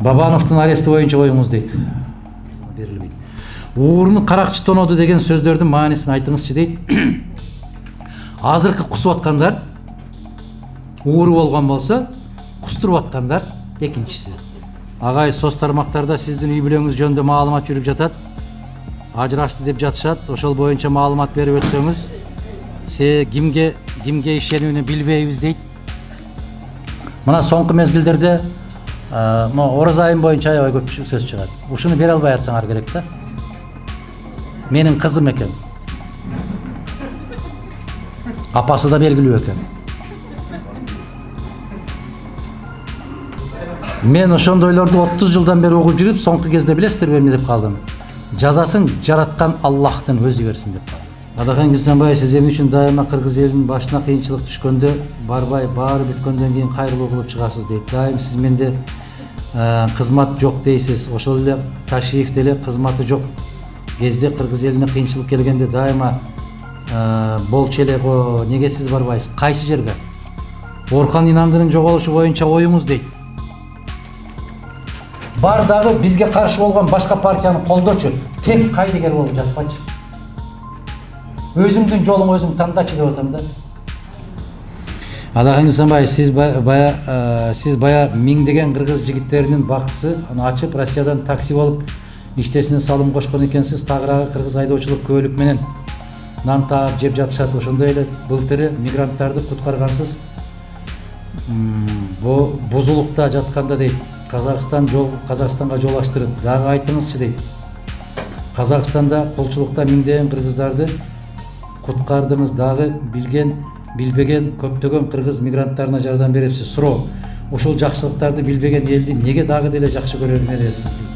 Бабановдун арести боюнча оюңуз дейт. Берилбейт. Ууруну каракчы тоноду деген сөздөрдүн маанисин айтыңызчы дейт. Азыркы кусуп аткандар ууру болгон болсо, кустуруп аткандар экинчиси. Агай соц тармактарда сиздин үй бүлөңүз жөнүндө маалымат жүрүп жатат. Ажырашты деп жатышат. Ошол боюнча маалымат берип өтсөңүз, кимге ишенүүнү билбейбиз дейт. Мына соңку мезгилдерде ораза айым боюнча аябай көп сөз чыгат. Ушуну бере албай атсаңар керек да. Менин кызым экен. Апасы да белгилүү экен. Мен ошондойлорду 30 жылдан бери угуп жүрүп, соңку кезде билесиздерби эмне деп калдым? Жазасын жараткан Аллахтын өзү берсин деп калдым. Адахан Кесенбаев, сиз эмне үчүн дайыма кыргыз элинин башына кыйынчылык түшкөндө барбай, баары бүткөндөн кийин кайрылуу кылып чыгасыз дейт. Дайым сиз менде кызмат жок дейсиз. Ошол эле Ташиев деле кызматы жок кезде кыргыз элине кыйынчылык келгенде дайыма болчу эле го, неге сиз барбайсыз? Кайсы жерге? Оркан Инандынын жоголушу боюнча оюңуз дейт. Бар дагы бизге каршы болгон башка партияны колдочу, тек кайдыгер болуп жатпачы. Өзүңдүн жолуң өзүң тандачы деп атам да. Адахан Кесенбаев, сиз бая миңдеген кыргыз жигиттеринин бактысы ачып Россиядан такси болуп иштесине салым кошкон экенсиз. Тагыраагы кыргыз айдоочулук көөлүк менен нан таап жеп жатышат. Ошондой эле былтыры мигранттарды куткаргансыз. Бузулукта жатканда дейт, Казакстанга жол аштырып, дагы айтыңызчы дейт. Казакстанда колчулукта миңдеген кыргыздарды куткардыңыз, дагы билбеген көптөгөн кыргыз мигранттарына жардам берипсиз. Суроо, ушул жакшылыктарды билбеген элди неге дагы деле жакшы көрө бересиз?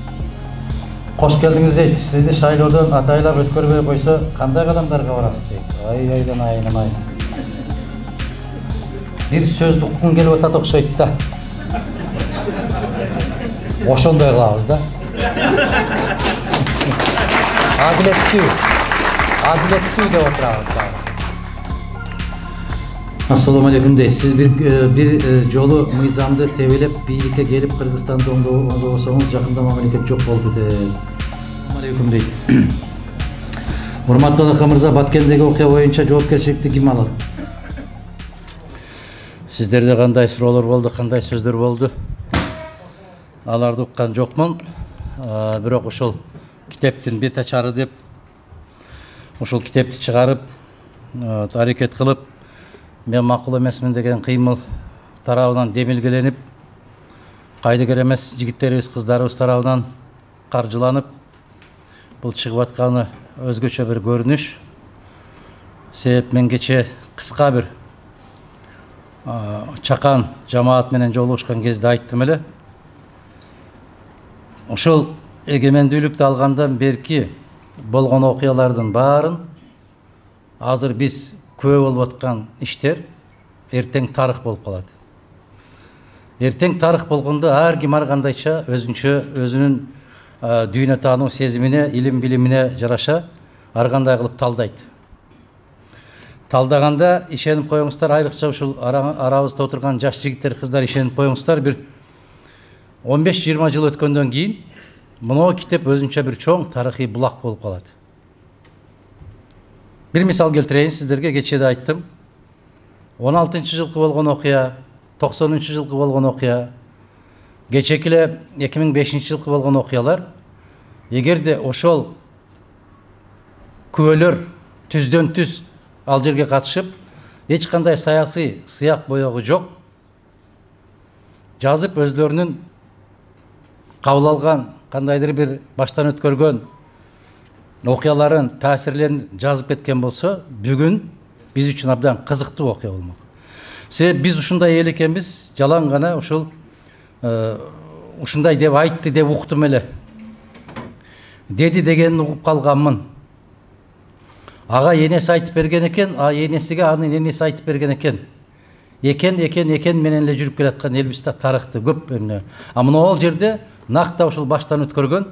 Кош келдиңиз дейт. Сизди шайлоодон атайлап өткөрбөй койсо, кандай кадамдарга барасыз дейт. Айдан айнымай. Бир сөздү уккун келип атат окшойт да. Ошондой кылабыз да. Адилеттүү деп отурабыз. Ассаламу алейкум дейт. Сиз бир жолу мыйзамды тебелеп бийликке келип Кыргызстанды оңдобосоңуз, жакында мамлекет жок болуп кетет. Ассаламу алейкум дейт. Урматтуу Адахан мырза, Баткендеги окуя боюнча жоопкерчиликти ким алат? Сиздерде кандай суроолор болду, кандай сөздөр болду? Аларды уккан жокмун. Бирок ошол китептин бет ачары деп ошол китепти чыгарып, аракет кылып, мен макул эмесмин деген кыймыл тарабынан демилгеленип, кайдыгер эмес жигиттерибиз, кыздарыбыз тарабынан каржыланып, бул чыгып атканы өзгөчө бир көрүнүш. Себеп мен кече кыска бир чакан жамаат менен жолугушкан кезде айттым эле. Ошол эгемендүүлүктү алгандан берки болгон окуялардын баарын азыр биз күбө болуп аткан иштер эртең тарых болуп калат. Эртең тарых болгондо ар ким ар кандайча өзүнүн дүйнө таануу сезимине, илим билимине жараша ар кандай кылып талдайт. Талдаганда ишенип коюңуздар, айрыкча ушул арабызда отурган жаш жигиттер, кыздар ишенип коюңуздар, бир 15-20 жыл өткөндөн кийин мына китеп өзүнчө бир чоң тарыхый булак болуп калат. Бир мисал келтирейин сиздерге, кечеде айттым. 16-жылкы болгон окуя, 90-жылкы болгон окуя, кечеки эле 2005-жылкы болгон окуялар, эгерде ошол күбөлөр түздөн түз ал жерге катышып, эч кандай саясий сыяк боёгу жок, жазып өзлөрүнүн кабыл алган кандайдыр бир баштан өткөргөн окуяларын, таасирлерин жазып кеткен болсо, бүгүн биз үчүн абдан кызыктуу окуя болмок. Себеп биз ушундай эл экенбиз, жалаң гана ушул ушундай деп айтты деп уктум эле. Деди дегенин угуп калганмын. Ага энеси айтып берген экен, энесиге анын энеси айтып берген экен. Экен менен эле жүрүп келаткан элбиз да, тарыхты көп эмне. Мына ол жерде накта ушул баштан өткөргөн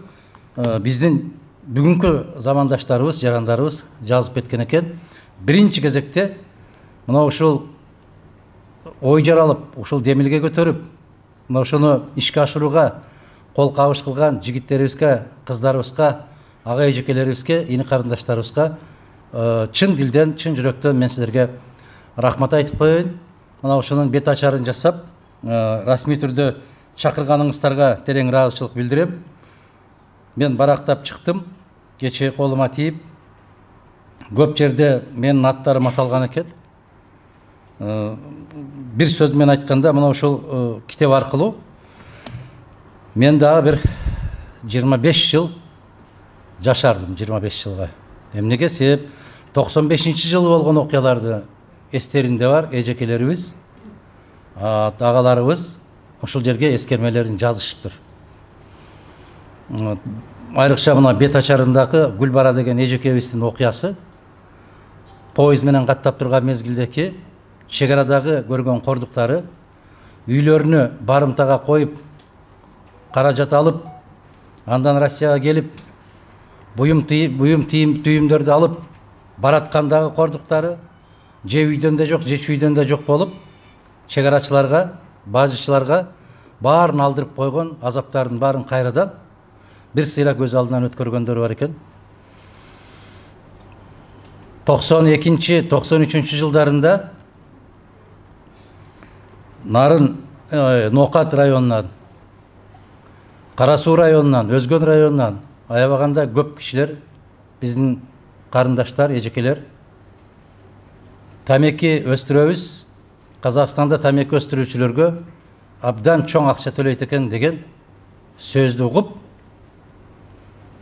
биздин бүгүнкү замандаштарыбыз, жарандарыбыз жазып кеткен экен. Биринчи кезекте мына ушул ой жаралып, ушул демилге көтөрүп, мына ошону ишке ашырууга кол кабыш кылган жигиттерибизге, кыздарыбызга, ага эжекелерибизге, ини карындаштарыбызга чын дилден, чын жүрөктөн мен силерге рахмат айтып коеюн. Мына ошонун бет ачарын жасап, расмий түрдө чакырганыңыздарга терең ыраазычылык билдирем. Мен барактап чыктым, кечээ колума тийип, көп жерде менин аттарым аталган экен. Бир сөз менен айтканда, мына ушул китеп аркылуу мен дагы бир 25 жыл жашардым, 25 жылга. Эмнеге? Себеп 95-жылы болгон окуяларды эстеринде бар эжекелерибиз, агаларыбыз ушул жерге эскермелерин жазышыптыр. Айрыкча мына бет ачарындагы Гүлбара деген эжекебиздин окуясы поезд менен каттап турган мезгилдеки чек арадагы көргөн кордуктары үйлөрүнө барымтага коюп, каражат алып, андан Россияга келип, буюм түйүмдөрдү алып бараткандагы кордуктары же үйдөн да жок, же чүйдөн да жок болуп, чек арачыларга, бажычыларга баарын алдырып койгон, азаптардын баарын кайрадан бир сыйла көз алдынан өткөргөндөр бар экен. 92-93 жылдарында Нарын Ноокат районунан, Кара Суу районунан, Өзгөн районунан аябаганда көп кишилер, биздин карындаштар, эжекелер тамеки өстүрөбүз, Казакстанда тамеки өстүрүүчүлөргө абдан чоң акча төлөйт экен деген сөздү угуп,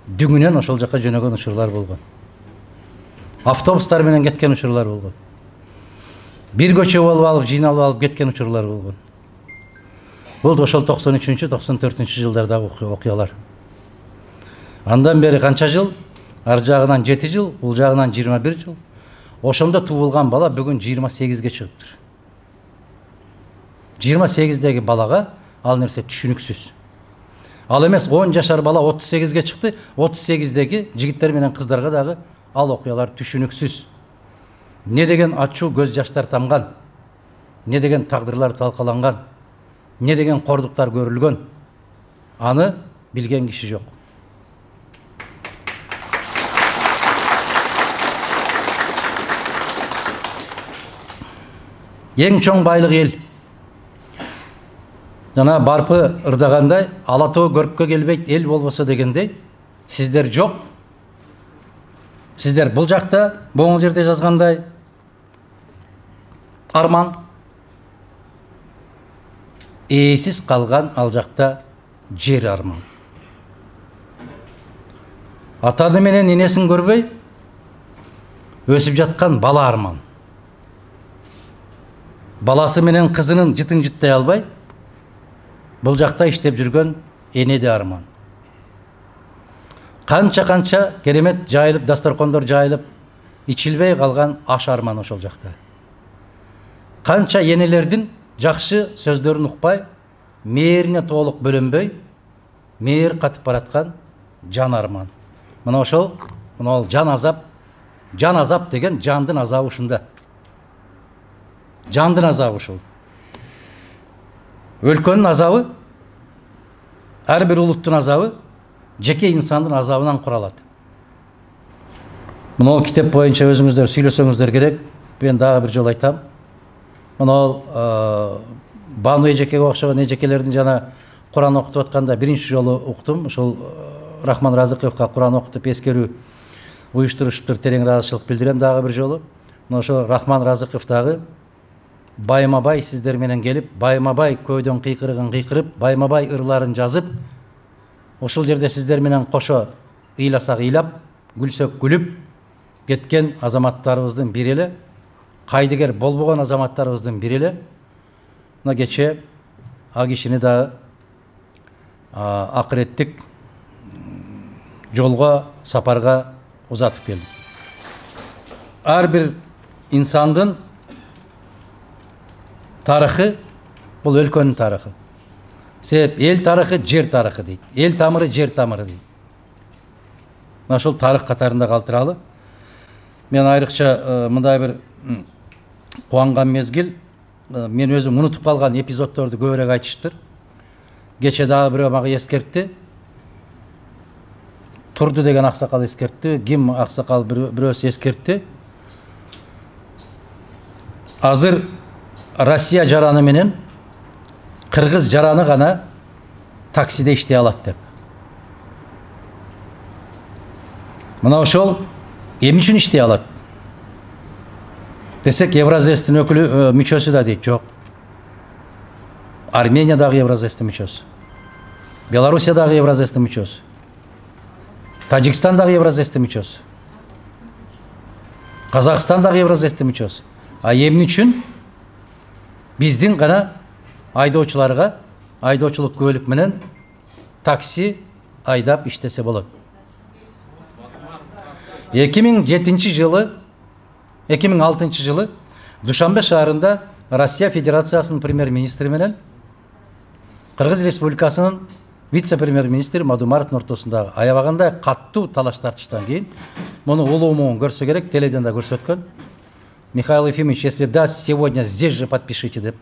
дүңүнөн ошол жака жөнөгөн учурлар болгон. Автобустар менен кеткен учурлар болгон. Бир көчө болуп алып, жыйналып алып кеткен учурлар болгон. Бул ошол 93-94 жылдардагы окуялар. Андан бери канча жыл? Ар жагынан 7 жыл, бул жагынан 21 жыл. Ошондо туулган бала бүгүн 28ге чыгыптыр. 28деги балага ал нерсе түшүнүксүз. Ал эмес 10 жашар бала 38ге чыкты, 38деги жигиттер менен кыздарга дагы ал окуялар түшүнүксүз. Не деген ачуу көз жаштар тамган, не деген тагдырлар талкаланган, не деген кордуктар көрүлгөн, аны билген киши жок. Эң чоң байлык эл. Жана барпы ырдагандай, ала тоо көрккө келбейт эл болбосо дегендей, сиздер жок. Сиздер бул жакта, боңул жерде жазгандай, арман. Ээсиз калган ал жакта жер арман. Атаны менен энесин көрбөй, өсүп жаткан бала арман. Баласы менен кызынын жытын жыттай албай, бул жакта иштеп жүргөн эне де арман. Канча керемет жайылып, дасторкондор жайылып, ичилбей калган аш арман ошол жакта. Канча энелердин жакшы сөздөрүн укпай, мээрине толук бөлөнбөй, мээр катып бараткан жан арман. Мына ошол, жан азап деген жандын азабы ушунда. Жандын азабы ушул. Өлкөнүн азабы, ар бир улуттун азабы жеке инсандын азабынан куралат. Мына китеп боюнча өзүңүздөр сүйлөсөңүздөр керек. Мен дагы бир жолу айтам. Мына Бану эжекеге окшогон эжекелердин жана Куран окутуп атканда биринчи жолу уктум. Ошол Рахман Разыковго Куран окутуп эскерүү уюштурушуптур, терең ыраазычылык билдирем дагы бир жолу. Мына ошол Рахман Разыков дагы байма-бай сиздер менен келип, байма-бай көйдөн кыйкырыгын кыйкырып, байма-бай ырларын жазып, ошол жерде сиздер менен кошо ыйласак ыйлап, күлсөк күлүп кеткен азаматтарыбыздын бири эле, кайдыгер болбогон азаматтарыбыздын бири эле. Мына кечээ а кишини да акыреттик жолго, сапарга узатып келдик. Ар бир инсандын тарыхы бул өлкөнүн тарыхы. Себеп эл тарыхы жер тарыхы дейт. Эл тамыры жер тамыры дейт. Мына ошол тарых катарында калтыралы. Мен айрыкча мындай бир кубанган мезгил, мен өзүм унутуп калган эпизоддорду көбүрөөк айтышыптыр. Кече дагы бирөө мага эскертти. Турду деген аксакал эскертти. Ким аксакал бирөөсү эскертти. Азыр Россия жараны менен кыргыз жараны гана таксиде иштей алат деп. Мына ошол эмне үчүн иштей алат десек, Евразэстин өкүлү мүчөсү да дейт, жок. Армения дагы Евразэстин мүчөсү. Белоруссия дагы Евразэстин мүчөсү. Тажикстан дагы Евразэстин мүчөсү. Казакстан дагы Евразэстин мүчөсү. А эмне үчүн биздин гана айдоочуларга айдоочулук көлүк менен такси айдап иштесе болот? 2006 жылы Душанбе шаарында Россия Федерациясынын премьер-министри менен Кыргыз Республикасынын вице-премьер-министри Мадумаровдун ортосундагы аябагандай каттуу талаш тартыштан кийин, муну улуу моң көрсө керек, теледен да көрсөткөн, Михаил Ефимович, если да, сегодня здесь же подпишите деп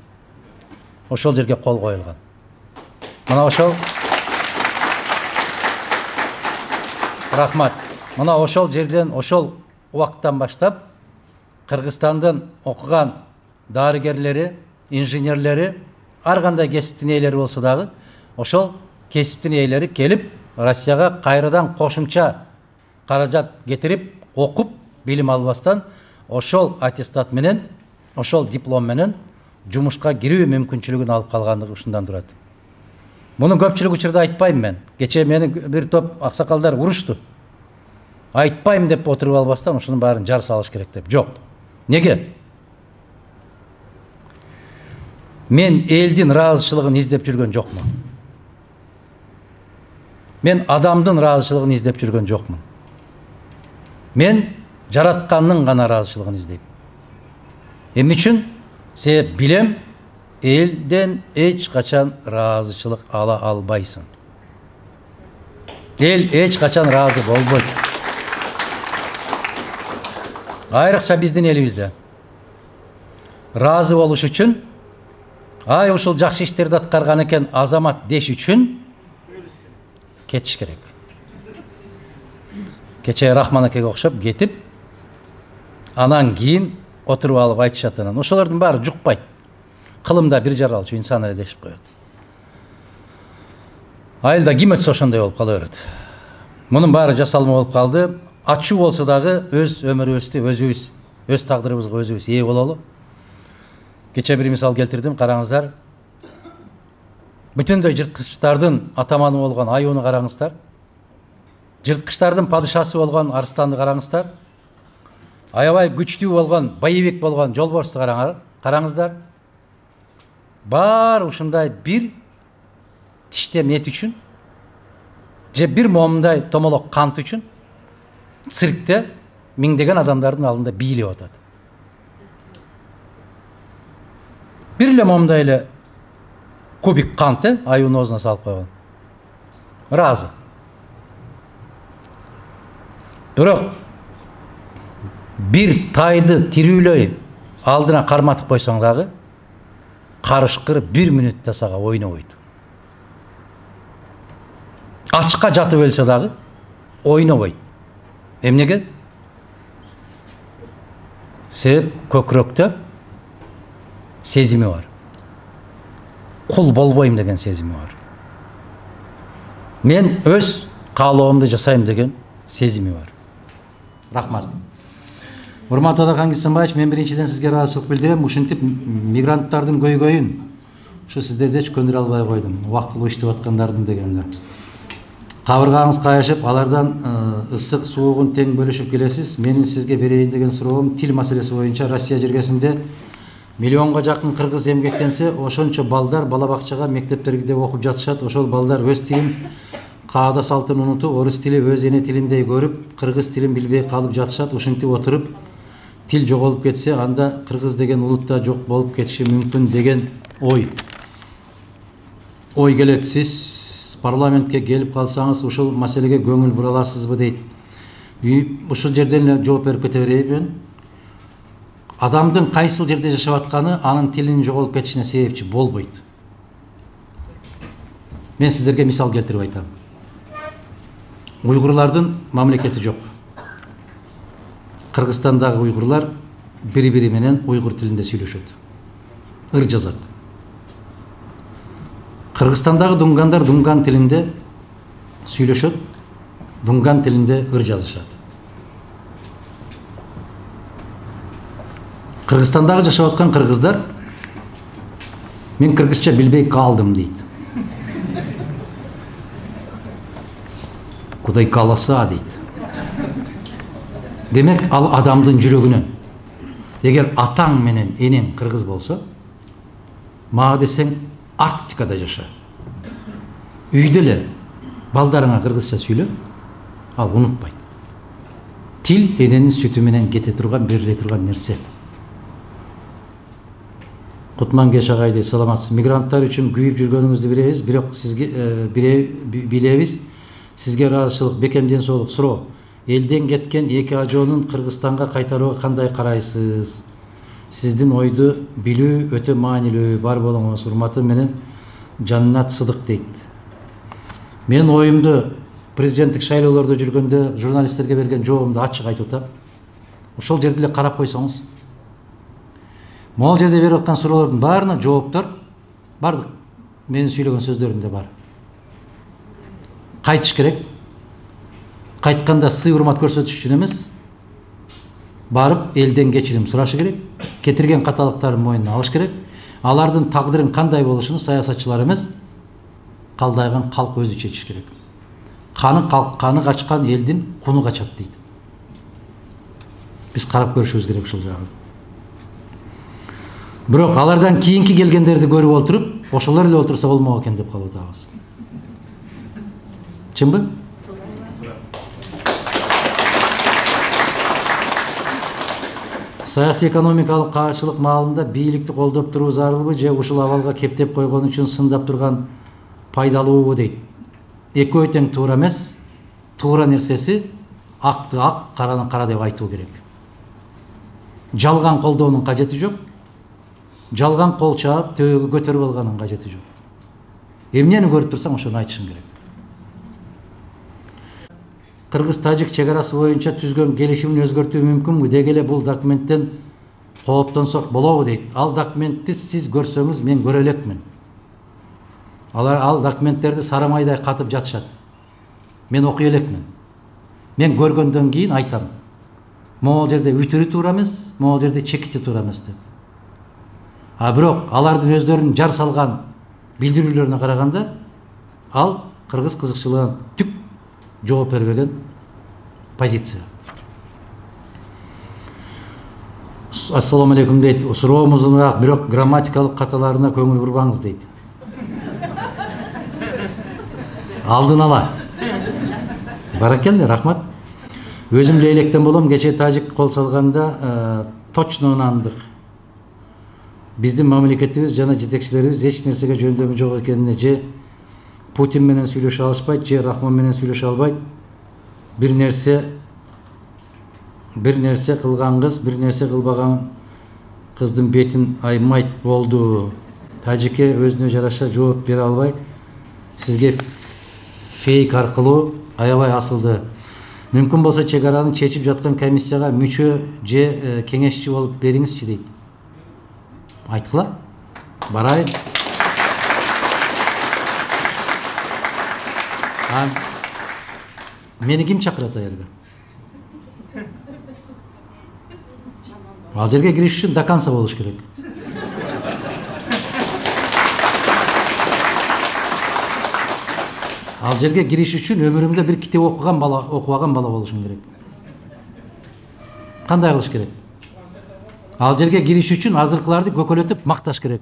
ошол жерге кол коюлган. Мына ошол рахмат. Мына ошол жерден, ошол убакыттан баштап Кыргызстандын окуган дарыгерлери, инженерлери, ар кандай кесиптин ээлери болсо дагы, ошол кесиптин ээлери келип Россияга кайрадан кошумча каражат кетирип, окуп, билим албастан ошол аттестат менен, ошол диплом менен жумушка кирүү мүмкүнчүлүгүн алып калгандыгы ушундан турат. Муну көпчүлүк учурда айтпайм мен. Кече мени бир топ аксакалдар урушту. Айтпайм деп отуруп албастан ушунун баарын жар салыш керек деп. Жок. Неге? Мен элдин ыраазычылыгын издеп жүргөн жокмун. Мен адамдын ыраазычылыгын издеп жүргөн жокмун. Мен жараткандын гана ыраазычылыгын издейм. Эмне үчүн? Себеп билем, элден эч качан ыраазычылык ала албайсың. Эл эч качан ыраазы болбойт. Айрыкча биздин элибизде. Ыраазы болуш үчүн, ай ушул жакшы иштерди аткарган экен азамат деш үчүн кетиш керек. Кече Рахман акеге окшоп кетип, анан кийин отуруп алып айтышат анан. Ошолордун баары жукпайт. Кылымда бир жаралчу инсан эле дешип коет. Айылда ким өтсө ошондой болуп кала берет. Мунун баары жасалма болуп калды. Ачуу болсо дагы өз өмүрүбүздү өзүбүз, өз тагдырыбызга өзүбүз ээ бололу. Кече бир мисал келтирдим, караңыздар. Бүтүндөй жырткычтардын атаманы болгон аюуну караңыздар. Жырткычтардын падышасы болгон арстанды караңыздар. Аябай күчтүү болгон, байыбек болгон жолборсту караңыздар. Бар ушундай бир тиштем эт үчүн, же бир момундай томолок кант үчүн циркте миңдеген адамдардын алдында бийлеп атат. Бир эле момундай эле кубик канты аюунун оозуна салып койгон. Ыраазы. Бирок бир тайды тирүүлөй алдына карматып койсоң дагы, карышкыр 1 мүнөттө сага ойнобойт. Ачка жатып өлсө дагы ойнобойт. Эмнеге? Себеп көкүрөктө сезими бар. Кул болбойм деген сезими бар. Мен өз каалоомду жасайм деген сезими бар. Рахмат. Урматтуу Адакан Кесенбаевич, мен биринчиден сизге ыраазычылык билдирем. Ушинтип мигранттардын көйгөйүн ушу сиздерде эч көндүрө албай койдум. Убактылуу иштеп аткандардын дегенде. Кабыргаңыз кайышып, алардан ысык суугун тең бөлүшүп келесиз. Менин сизге берейин деген суроом тил маселеси боюнча Россия жергесинде миллионго жакын кыргыз эмгектенсе, ошончо балдар бала бакчага, мектептерде окуп жатышат. Ошол балдар өз тилин, каада салтын унутуп, орус тили өз эне тилиндей көрүп, кыргыз тилин билбей калып жатышат. Ушинтип отуруп, тил жоголуп кетсе, анда кыргыз деген улутта жок болуп кетиши мүмкүн деген ой келет. Сиз парламентке келип калсаңыз, ушул маселеге көңүл бура аласызбы дейт. Ушул жерден эле жооп берип кете берейин. Адамдын кайсыл жерде жашап атканы анын тилинин жоголуп кетишине себепчи болбойт. Мен сіздерге мисал келтирип айтам. Уйгурлардын мамлекети жок. Кыргызстандагы уйгурлар бири-бири менен уйгур тилинде сүйлөшөт. Ыр жазат. Кыргызстандагы дунгандар дунган тилинде сүйлөшөт, дунган тилинде ыр жазышат. Кыргызстандагы жашап аткан кыргыздар мен кыргызча билбей калдым дейт. Кудай каласа дейт. Демек ал адамдын жүрөгүнөн. Эгер атаң менен энең кыргыз болсо, мага десең Арктикада жаша. Үйдө эле балдарыңа кыргызча сүйлө, ал унутпайт. Тил эненин сүтү менен кете турган, бериле турган нерсе. Кутмангеш агай саламатсыз. Мигранттар үчүн күйүп жүргөнүңүздү билебиз, бирок сизге билебиз. Сизге ыраазычылык, бекемден соолук суроо. Элден кеткен эки ажоонун Кыргызстанга кайтарууга кандай карайсыз? Сиздин ойду билүү өтө маанилүү. Бар болуңуз, урматым менен Жаннат Сыдык дейт. Мен оюмду президенттик шайлоолордо жүргөндө журналисттерге берген жообумду ачык айтып атам. Ошол жерде эле карап койсоңуз, могул жерде берип аткан суроолордун баарына жооптор бардык менин сүйлөгөн сөздөрүмдө бар. Кайтыш керек. Кайтканда сый урмат көрсөтүш үчүн эмес, барып элден кечирим сурашы керек, кетирген каталыктарын мойнуна алыш керек. Алардын тагдырын кандай болушун саясатчылар эмес, калдайган калк өзү чечиш керек. Каны качкан элдин куну качат дейт. Биз карап көрүшүбүз керек ушул жагын. Бирок алардан кийинки келгендерди көрүп отуруп, ошолор эле отурса болмок экен деп калып атабыз. Чынбы? Саясий экономикалык кайшылык маалында бийликти колдоп туруу зарылбы же ушул абалга кептеп койгон үчүн сындап турган пайдалуубу дейт. Экөө тең туура эмес, туура нерсеси акты ак, караны кара деп айтуу керек. Жалган колдоонун кажети жок. Жалган кол чаап төбөгө көтөрүп алганын кажети жок. Эмнени көрүп турсаң ошону айтышың керек. Кыргыз-тажик чегарасы боюнча түзгөн келишимин өзгөртүү мүмкүнбү? Деги эле бул документтен кооптонсок болобу дейт. Ал документти сиз көрсөңүз мен көрө элекмин. Ал документтерди сары майдай катып жатышат. Мен окуй элекмин. Мен көргөндөн кийин айтам. Могул жерде үтүрү туура эмес, могул жерде чекити туура эмес деп. Бирок алардын өздөрүнүн жар салган билдирүүлөрүнө караганда, ал кыргыз кызыкчылыгына түк жооп бербеген позиция. Ассаламу алейкум дейт. Суроом узунураак, бирок грамматикалык каталарына көңүл бурбаңыз дейт. Алдын ала. Баракелде, рахмат. Өзүм электен болом, кече тажик кол салганда точно ынандык. Биздин мамлекетибиз жана жетекчилерибиз эч нерсеге жөндөмү жок экенине же Путин менен сүйлөшө алышпайт, же Рахмон менен сүйлөшө албайт. Бир нерсе кылган кыз, бир нерсе кылбаган кыздын бетин аймайт болду. Тажике өзүнө жараша жооп бере албай, сизге фейк аркылуу аябай асылды. Мүмкүн болсо чегараны чечип жаткан комиссияга мүчө же кеңешчи болуп бериңизчи дейт. Айткыла, барайын. Мени ким чакырат аерге? Ал жерге кириш үчүн доканса болуш керек. Ал жерге кириш үчүн өмүрүмдө бир китеп окубаган бала болушум керек. Кандай кылыш керек? Ал жерге кириш үчүн азыркыларды көкөлөтүп макташ керек.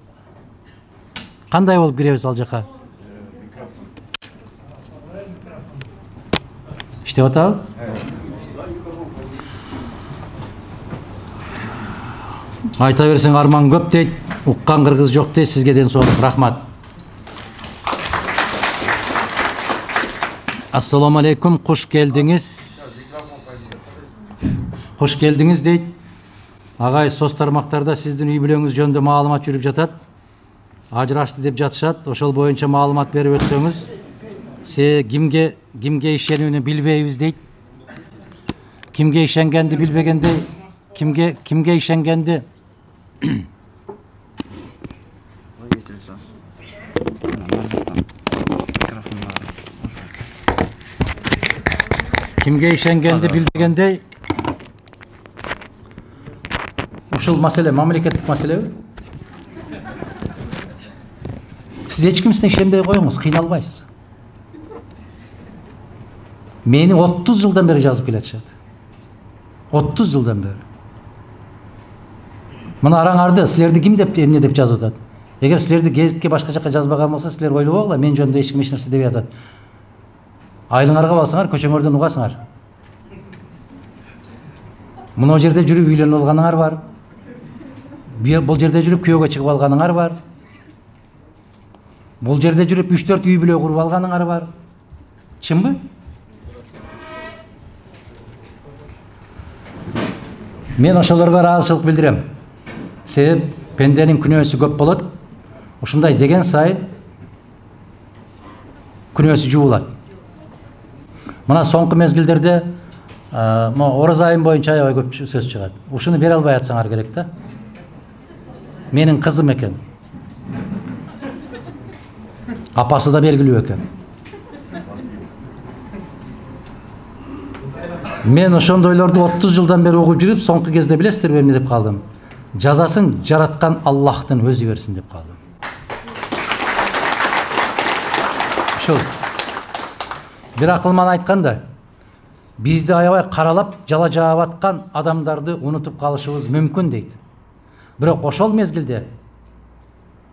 Кандай болуп киребиз ал жака? İşte атабы? Айта берсең арман көп дейт, уккан кыргыз жок дейт. Сизге ден соолук, рахмат. Ассаламу алейкум, куш келдиңиз. Куш келдиңиз дейт. Агай, соц тармактарда сиздин үй бүлөңүз жөнүндө маалымат жүрүп жатат. ажырашты деп жатышат. Ошол боюнча маалымат берип өтсөңүз. Кимге ишенүүнү билбейбиз дейт. Кимге ишенгенди билбегенде, кимге ишенгенди билбегенде ушул маселе мамлекеттик маселеби? Сиз эч кимсине ишенбей коюңуз, кыйналбайсыз. Мени 30 жылдан бери жазып келатышат. 30 жылдан бери. Мына араңарды силерди ким деп эмне деп жазып атат? Эгер силерди гезитке башка жакка жазбаган болсо, силер ойлобогула, мен жөнүндө эч ким эч нерсе деп атат. Айлыңарга алсаңар, көчөңөрдөн угасыңар. Мына жерде жүрүп үйлөнүп алганыңар бар. Бул жерде жүрүп күйөөгө чыгып алганыңар бар. Бул жерде жүрүп 3-4 үй бүлө куруп алганыңар бар. Чынбы? Мен ошолорго ыраазычылык билдирем. Себеп пенденин күнөөсү көп болот. Ушундай деген сайын күнөөсү жуулат. Мына соңку мезгилдерде ораза айым боюнча аябай көп сөз чыгат. Ушуну бере албай атсаңар керек да. Менин кызым экен. Апасы да белгилүү экен. Мен ошондойлорду 30 жылдан бери угуп жүрүп, соңку кезде билесиздерби эмне деп калдым? Жазасын жараткан Аллахтын өзү берсин деп калдым. Ошол. Бир акылман айтканда, бизди аябай каралап, жала жаап аткан адамдарды унутуп калышыбыз мүмкүн дейт. Бирок ошол мезгилде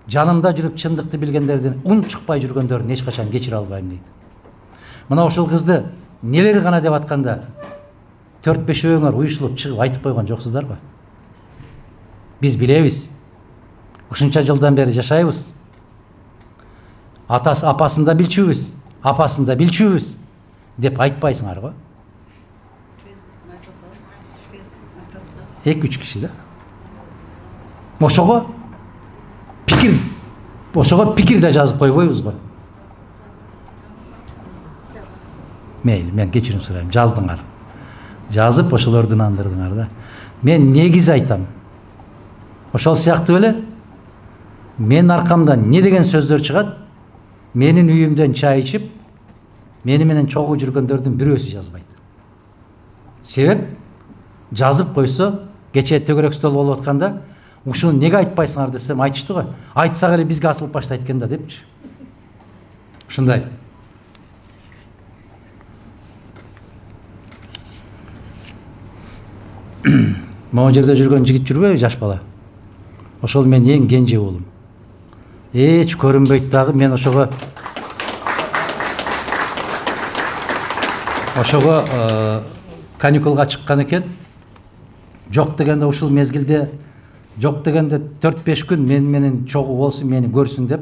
жанымда жүрүп чындыкты билгендерден ун чыкпай жүргөндөрдүн эч качан кечире албайм дейт. Мына ошол кызды нелер гана деп атканда 4-5 уюшулуп чыгып айтып койгон жоксуздарбы? Биз билебиз. Ушунча жылдан бери жашайбыз. Атасы апасында билчүбүз, апасында билчүбүз деп айтпайсыңар го. 2-3 киши да. Ошого пикир да жазып койбойбуз го. Мейли, мен кечирим сурайм, жаздыңар. Жазып ошолорду андырдыңар да. Мен негиз айтам. Ошол сыяктуу эле менин аркамдан не деген сөздөр чыгат? Менин үйүмдөн чай ичип, мени менен чогуу жүргөндөрдүн бирөөсү жазбайт. Себеп жазып койсо, кечээ төгөрөк стол болуп атканда, ушуну неге айтпайсыңар десем, айтышты го. Айтсак эле бизге асылып баштайт экен да депчи. Ушундай. Могу жерде жүргөн жигит жүрбөйбү, жаш бала? Ошол мен эң кенже уулум. Эч көрүнбөйт дагы, мен ошого каникулга чыккан экен. Жок дегенде ушул мезгилде, жок дегенде 4-5 күн менен чогуу болсун, мени көрсүн деп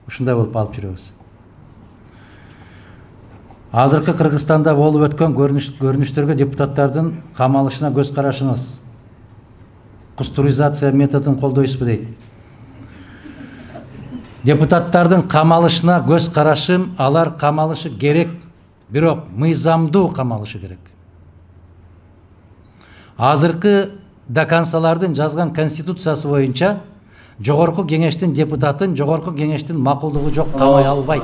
ушундай болуп алып жүрөбүз. Азыркы Кыргызстанда болуп өткөн көрүнүштөргө депутаттардын камалышына көз карашыңыз. Кустуризация методун колдойсузбу дейт. Депутаттардын камалышына көз карашым, алар камалышы керек, бирок мыйзамдуу камалышы керек. Азыркы докансалардын жазган конституциясы боюнча жогорку кеңештин депутатын жогорку кеңештин макулдугу жок камай албайт.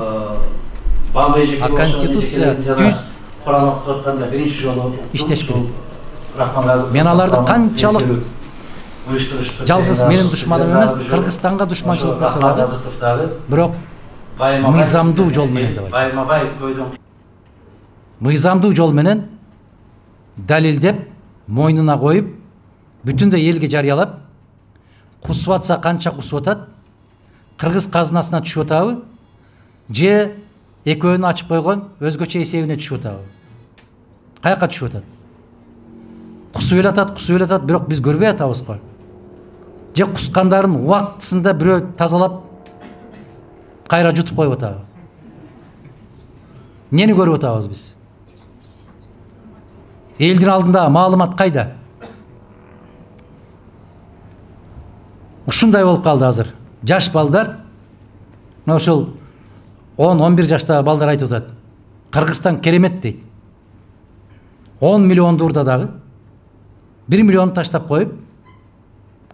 А конституция түз Кур'ан окутуп атканда биринчи жолу иштешпейт. Мен аларды канчалык жалгыз менин душманым эмес, Кыргызстанга душманчылык жасадагы, бирок мыйзамдуу жол менен деп айтат. Мыйзамдуу жол менен далилдеп, мойнуна коюп, бүтүндөй элге жарыялап, кусуп атса канча кусуп атат, кыргыз казынасына түшүп атабы, же экөөнү ачып койгон өзгөчө эсебине түшүп атабы? Каяка түшүп атат? Кусуп эле атат, бирок биз көрбөй атабыз го. Же кускандарын убактысында бирөө тазалап, кайра жутуп коюп атабы? Нени көрүп атабыз биз? Элдин алдындагы маалымат кайда? Ушундай болуп калды азыр. Жаш балдар мына ошол 10-11 жаштагы балдар айтып атат. Кыргызстан керемет дейт. 10 миллионду урда дагы 1 миллион таштап коюп,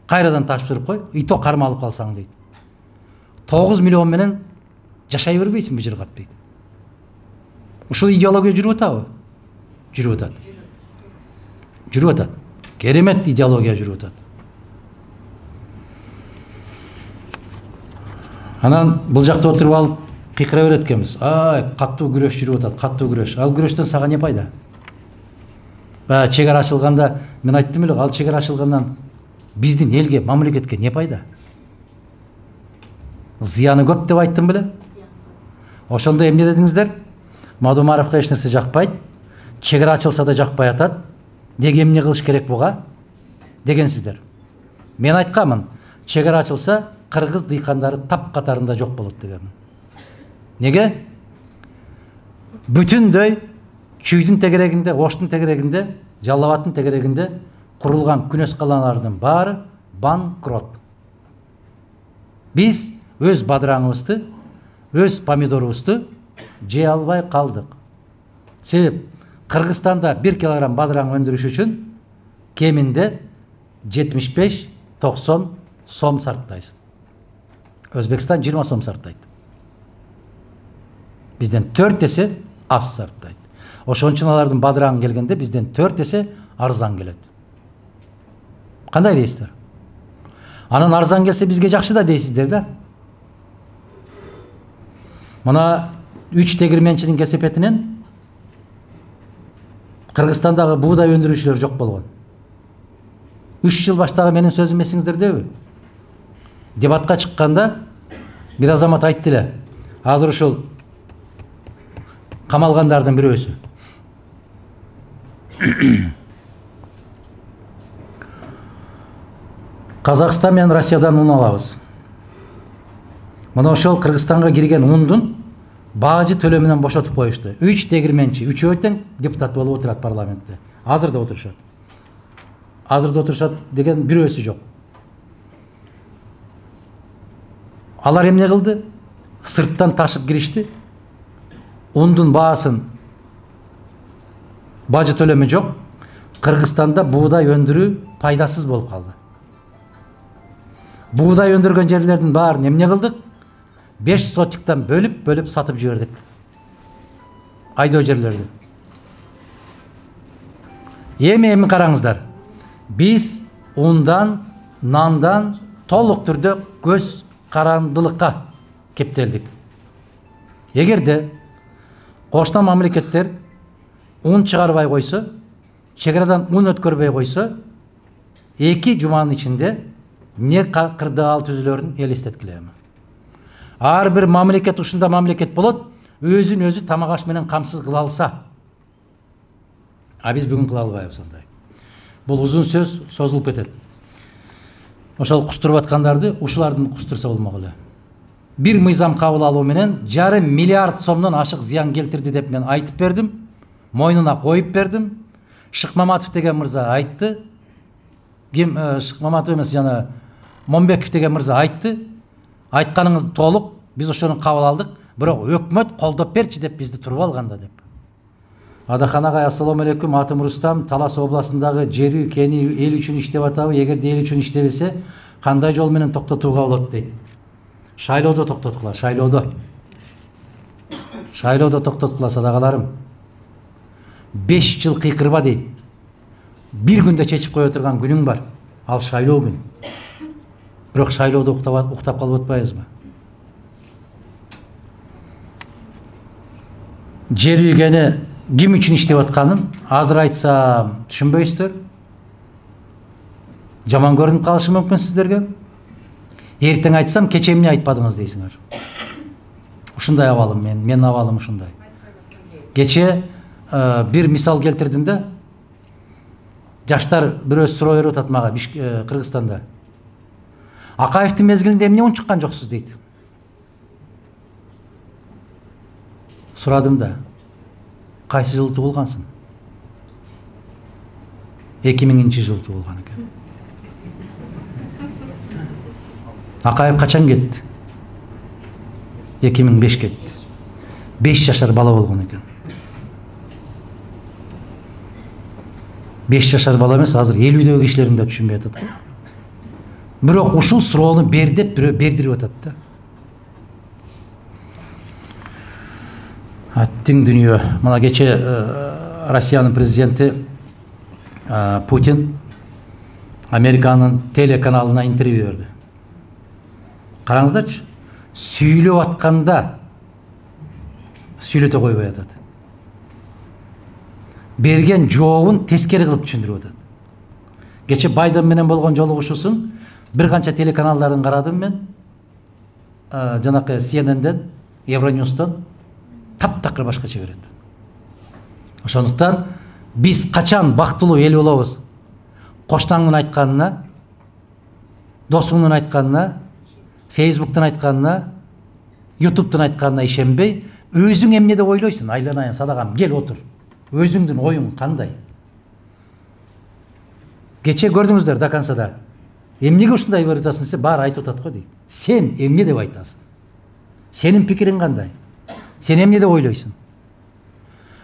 кайрадан тапшырып кой, ито карма алып калсаң дейт. 9 миллион менен жашай бербейсиңби жыргап дейт. Ушул идеология жүрүп атабы? Жүрүп атат. Жүрүп атат. Керемет идеология жүрүп атат. Анан бул жакта отуруп алып кыйкыра берет экенбиз. Ай, каттуу күрөш жүрүп атат, каттуу күрөш. Ал күрөштөн сага не пайда? Чек ара ачылганда мен айттым эле, ал чек ара ачылгандан биздин элге, мамлекетке не пайда? Зыяны көп деп айттым беле? Ошондо эмне дедиңиздер? Мадумаровго эч нерсе жакпайт, чек ара ачылса да жакпай атат. Деге эмне кылыш керек буга? Дегенсиздер. Мен айткамын, чек ара ачылса кыргыз дыйкандары тап катарында жок болот дегенмин. Неге? Бүтүндөй Чүйдүн тегерегинде, Оштун тегерегинде, Жалал Абадтын тегерегинде курулган күнөс калалардын баары банкрот. Биз өз бадыраңыбызды, өз помидорубузду жей албай калдык. Себеп Кыргызстанда 1 килограмм бадыраң өндүрүш үчүн кеминде 75-90 сом сарптайсың. Өзбекстан 20 сом сарптайт. Бизден 4 есе аз сарптайт. Ошон үчүн алардын бадыраңы келгенде бизден 4 есе арзан келет. Кандай дейсиздер? Анан арзан келсе бизге жакшы да дейсиздер да. Мына 3 тегирменчинин кесепетинен Кыргызстандагы буудай өндүрүүчүлөр жок болгон. 3 жыл баштагы менин сөзүм эсиңиздердеби? Дебатка чыкканда бир азамат айтты эле. Азыр ушул камалгандардын бирөөсү. Казакстан менен Россиядан ун алабыз. Мына ошол Кыргызстанга кирген ундун баажы төлөмүнөн бошотуп коюшту. 3 тегирменчи, 3 тең депутат болуп отурат парламентте. Азыр да отурушат. Азыр да отурушат деген бирөөсү жок. Алар эмне кылды? Сырттан ташып киришти. Ундун баасын бажы төлөмү жок. Кыргызстанда буудай өндүрүү пайдасыз болуп калды. Буудай өндүргөн жерлердин баарын эмне кылдык? 5 сотиктан бөлүп сатып жибердик. Айдоо жерлерди. Эми караңыздар. Биз ундан, нандан толук түрдө көз карандылыкка кептелдик. Эгерде кошуна мамлекеттер ун чыгарбай койсо, чек арадан ун өткөрбөй койсо, 2 жуманын ичинде не кырдаал түзүлөрүн элестеткилейм. Ар бир мамлекет ушунда мамлекет болот, өзүн өзү тамак аш менен камсыз кыла алса. А биз бүгүн кыла албайбыз андай. Бул узун сөз созулуп кетет. Ошол кустуруп аткандарды ушулардын кустурса болмок эле. Бир мыйзам кабыл алуу менен 1,5 миллиард сомдон ашык зыян келтирди деп мен айтып бердим. Мойнуна коюп бердим. Шыкмаматов деген мырза айтты. Ким Шыкмаматов эмес, жана Момбеков деген мырза айтты. Айтканыңыз толук, биз ошону кабыл алдык, бирок өкмөт колдоп берчи деп бизди туруп алганда деп. Адахан агай, ассаламу алейкум, атым Рустам, Талас областындагы жери кени эл үчүн иштеп атабы, эгерде эл үчүн иштебесе, кандай жол менен токтотууга болот дейт. Шайлоодо токтоткула, шайлоодо. Шайлоодо токтоткула садагаларым. 5 жыл кыйкырба дейт. Бир күндө чечип кое турган күнүң бар. Ал шайлоо күн. Бирок шайлоодо уктап калып атпайбызбы? Жер үйгени ким үчүн иштеп атканын азыр айтсам түшүнбөйсүздөр. Жаман көрүнүп калышы мүмкүн сиздерге. Эртең айтсам кече эмне айтпадыңыз дейсиңер. Ушундай абалым менин абалым ушундай. Кече бир мисал келтирдим да. Жаштар бирөөсү суроо берип атат мага Кыргызстанда. Акаевдин мезгилинде эмне ун чыккан жоксуз дейт. Сурадым да. Кайсы жылы туулгансың? 2000-жылы туулган экен. Акаев качан кетти? 2005 кетти. 5 жашар бала болгон экен. 5 жашар бала эмес, азыр 50дөгү кишилердин да түшүнбөй атат. Бирок ушул суроону бер деп бирөө бердирип атат да. Аттың дүнүйө. Мына кече Россиянын президенти Путин Американын телеканалына интервью берди. Караңыздарчы, сүйлөп атканда сүйлөтө койбой атат. Берген жообун тескери кылып түшүндүрүп атат. Кече Байден менен болгон жолугушуусун бир канча телеканалдарын карадым мен. Жанакы CNN'ден, Евроньюстан таптакыр башкача берет. Ошондуктан биз качан бактылуу эл болобуз? Коштаңдын айтканына, досуңдун айтканына, Facebook'тан айтканына, YouTube'тан айтканына ишенбей, өзүң эмне деп ойлойсуң? Айланайын садагам, кел отур. Өзүңдүн оюң кандай? Кече көрдүңүздөр до концада. Эмнеге ушундай берип атасың десе, баары айтып атат го дейт. Сен эмне деп айтасың? Сенин пикириң кандай? Сен эмне деп ойлойсуң?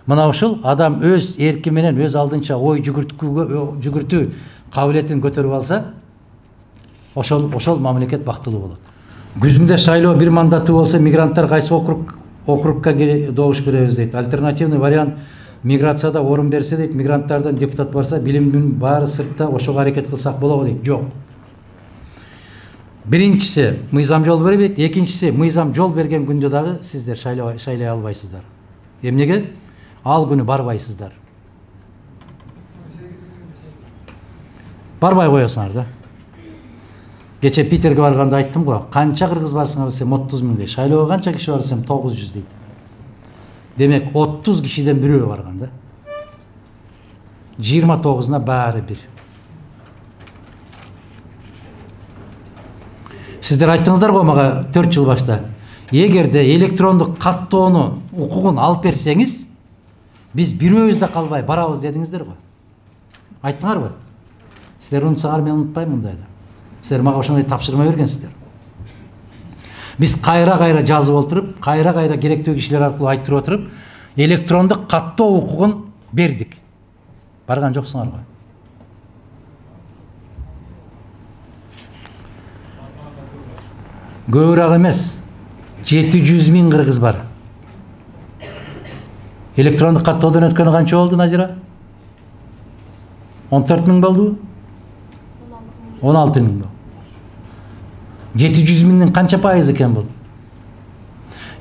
Мына ушул адам өз эрки менен өз алдынча ой жүгүртүү кабилетин көтөрүп алса, ошол мамлекет бактылуу болот. Күзүндө шайлоо бир мандаттуу болсо, мигранттар кайсы округка добуш беребиз дейт. Альтернативный вариант миграцияда орун берсе дейт, мигранттардан депутат барса, билимдин баары сыртта ошого аракет кылсак болобу дейт. Жок. Биринчиси мыйзам жол бербейт, экинчиси мыйзам жол берген күндө дагы сиздер шайлай албайсыздар. Эмнеге? Ал күнү барбайсыздар. Барбай коесуңар да. Кече Питерге барганда айттым го, канча кыргыз барсыңар десем 30 000 дейт. Шайлоого канча киши бар десем 900 дейт. Демек 30 кишиден бирөө барган да. 29-на баары бир. Сиздер айттыңыздар го мага 4 жыл башта. Эгерде электрондук каттоону укугун алып берсеңиз, биз бирөөбүз да калбай барабыз дедиңиздер го. Айттыңарбы? Сиздер унутсаңар, мен унутпайм мындайда. Сиздер мага ошондой тапшырма бергенсиздер. Биз кайра жазып отуруп, кайра керектүү кишилер аркылуу айтып отуруп, электрондук каттоо укугун бердик. Барган жоксуңар го. Көбүрөөк эмес, 700 000 кыргыз бар. Электрондук каттоодон өткөнү канча болду, Назира? 14 000 болду? 16 000 болду. 700 000'nin канча пайызы экен бул?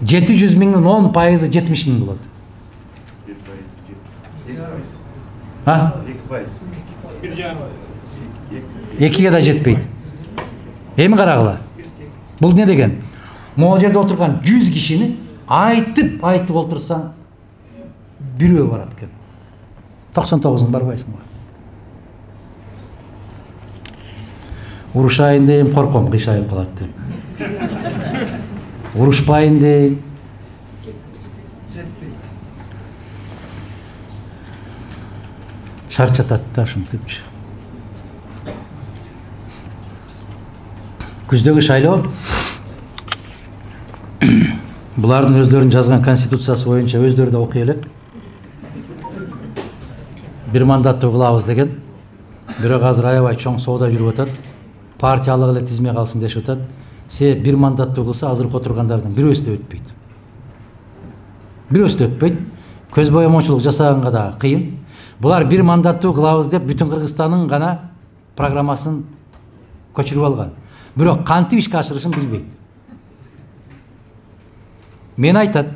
700 000'nin 10 пайызы 70 000 болот. 2 да жетпейт. Эми карагыла. Бул не деген? Могул жерде отурган 100 кишини айтып отурсаң бирөө барат экен. 99'ун барбайсың го. Урушайын дейм, корком кыйшайып калат деп. Урушпайын дейм. Чарчатат да ушинтипчи. Күздөгү шайлоо булардын өздөрүнүн жазган конституциясы боюнча өздөрү да окуй элек. Бир мандаттуу кылабыз деген. Бирок азыр аябай чоң соода жүрүп атат. Партиялык эле тизме калсын дешип атат. Себеп бир мандаттуу кылса азыркы отургандардын бирөөсү да өтпөйт. Бирөөсү да өтпөйт. Көз боямоочулук жасаганга да кыйын. Булар бир мандаттуу кылабыз деп бүтүн Кыргызстандын гана программасын көчүрүп алган. Бирок кантип ишке ашырышын билбейт. Мен айтат,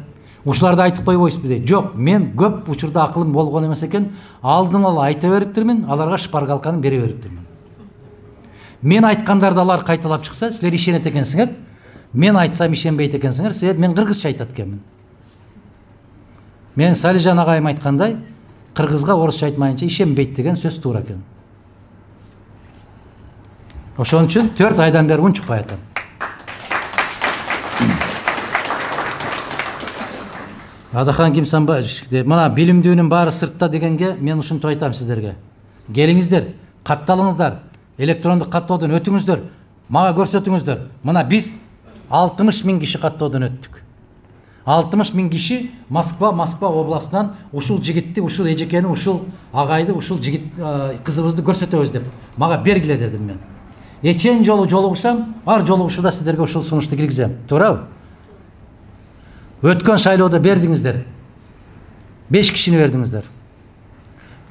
ушуларды айтып койбойсузбу дейт. Жок, мен көп учурда акылым болгон эмес экен, алдын ала айта бериптирмин, аларга шпаргалканы бере бериптирмин. Мен айткандарды алар кайталап чыкса, силер ишенет экенсиңер. Мен айтсам ишенбейт экенсиңер, себеп мен кыргызча айтат экенмин. Мен Салижан агайым айткандай, кыргызга орусча айтмайынча ишенбейт деген сөз туура экен. Ошон үчүн 4 айдан бери унчукпай атам. Адахан Кимсанбаев, мына билимдүүнүн баары сыртта дегенге мен ушинтип айтам сиздерге. Келиңиздер, катталыңыздар, электрондук каттоодон өтүңүздөр, мага көрсөтүңүздөр. Мына биз 60 000 киши каттоодон өттүк. 60.000 киши Москва областынан ушул жигитти, ушул эжекени, ушул агайды, ушул жигит кызыбызды көрсөтөбүз деп мага бергиле дедим мен. Эчен жолу жолугушсам, ар жолугушууда сиздерге ушул сунушту киргизем. Туурабы? Өткөн шайлоодо бердиңиздер. 5 кишини бердиңиздер.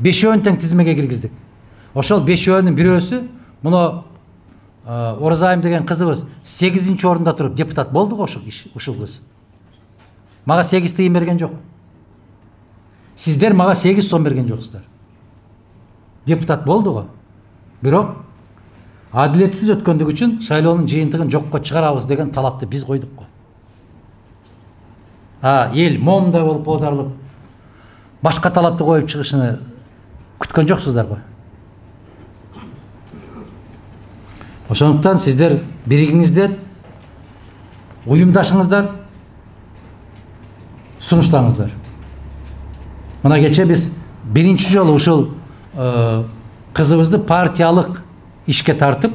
5-өөнү тең тизмеге киргиздик. Ошол 5-өөнүн бирөөсү муну Оразайым деген кызыбыз 8-чи орунда туруп депутат болду го ушул кыз. Мага 8 тыйын берген жок. Сиздер мага 8 сом берген жоксуздар. Депутат болду го. Бирок адилетсиз өткөндүгү үчүн шайлоонун жыйынтыгын жокко чыгарабыз деген талапты биз койдук го. Эл момундай болуп оодарылып, башка талапты коюп чыгышын күткөн жоксуздар го. Ошондуктан сиздер биригиңиздер, уюмдашыңыздар, сунуштаңыздар. Мына кече биз биринчи жолу ушул кызыбызды партиялык ишке тартып,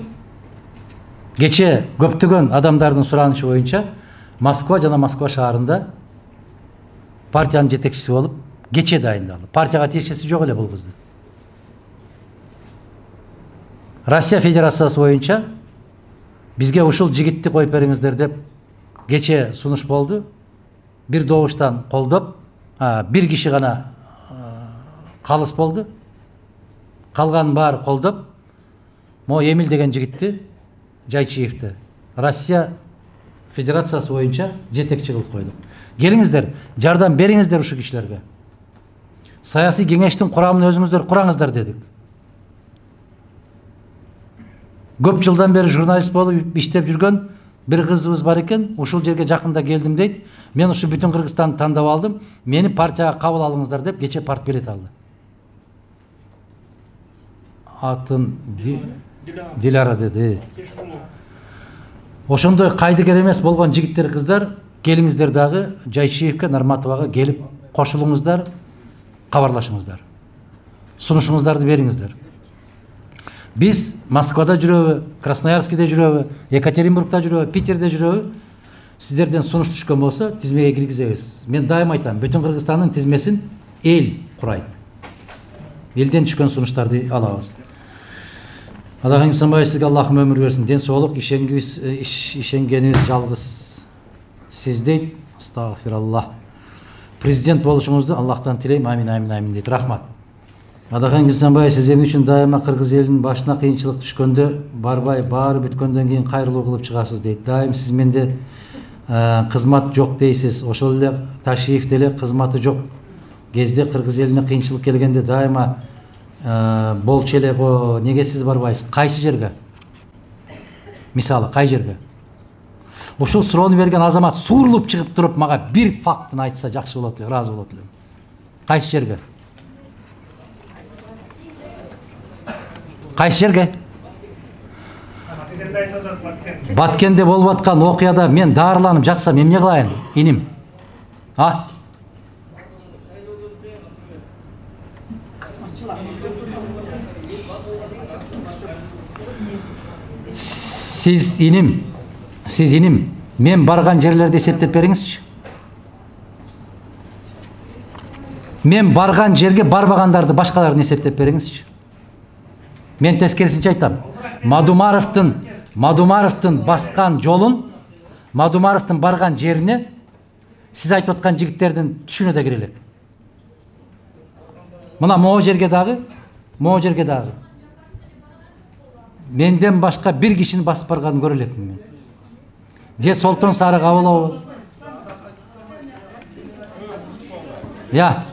кече көптөгөн адамдардын суранышы боюнча Москва жана Москва шаарында партиянын жетекчиси болуп, кече дайындалды. Партияга тиешеси жок эле бул кызды. Россия Федерациясы боюнча бизге ушул жигитти коюп бериңиздер деп кече сунуш болду. Бир добуштан колдоп, бир киши гана калыс болду. Калган баары колдоп, Мо Эмил деген жигитти, Жайчиевди Россия Федерациясы боюнча жетекчи кылып койдук. Келиңиздер, жардам бериңиздер ушул кишилерге. Саясий кеңештин курамын өзүңүздөр кураңыздар дедик. Көп жылдан бери журналист болуп иштеп жүргөн бир кызыбыз бар экен, ушул жерге жакында келдим дейт. Мен ушу бүтүн Кыргызстанды тандап алдым. Мени партияга кабыл алыңыздар деп кече партбилет алды. Атын Диляра деди. Ошондой кайдыгер эмес болгон жигиттер, кыздар, келиңиздер дагы Жайчиевке, Нарматовага келип кошулуңуздар, кабарлашыңыздар. Сунушуңуздарды бериңиздер. Биз Москвада жүрөбү, Красноярскиде жүрөбү, Екатеринбургда жүрөбү, Питерде жүрөбү. Сиздерден сунуш түшкөн болсо, тизмеге киргизебиз. Мен дайым айтам, бүтүн Кыргызстандын тизмесин эл курайт. Элден түшкөн сунуштарды алабыз. Адаган Имсанбай, сизге Аллахым өмүр берсин, ден соолук, ишенгенибиз жалгыз сиз дейт. Астагфираллах. Президент болушуңузду Аллахтан тилейм. Амин, амин, амин дейт. Рахмат. Адаган Имсанбай, сиз эми үчүн дайыма кыргыз элинин башына кыйынчылык түшкөндө барбай, баары бүткөндөн кийин кайрылуу кылып чыгасыз дейт. Дайым сиз менде кызмат жок дейсиз. Ошол эле Ташиев деле кызматы жок кезде кыргыз элине кыйынчылык келгенде дайыма болчу эле го. Неге сиз барбайсыз? Кайсы жерге? Мисалы, кай жерге? Ушул суроону берген азамат суурулуп чыгып туруп мага бир фактын айтса жакшы болот эле, ыраазы болот элем. Кайсы жерге? Кайсы жерге? Баткенде болуп аткан окуяда мен даарыланып жатсам эмне кылайын, иним? Сиз иним, мен барган жерлерди эсептеп бериңизчи. Мен барган жерге барбагандарды, башкаларын эсептеп бериңизчи. Мен тескерисинче айтам. Мадумаровдун баскан жолун, Мадумаровдун барган жерине сиз айтып аткан жигиттердин түшүнө да кире элек. Мына могу жерге дагы менден башка бир кишини басып барганын көрө элекмин мен. Же Солтон Сары кабылобу? Я.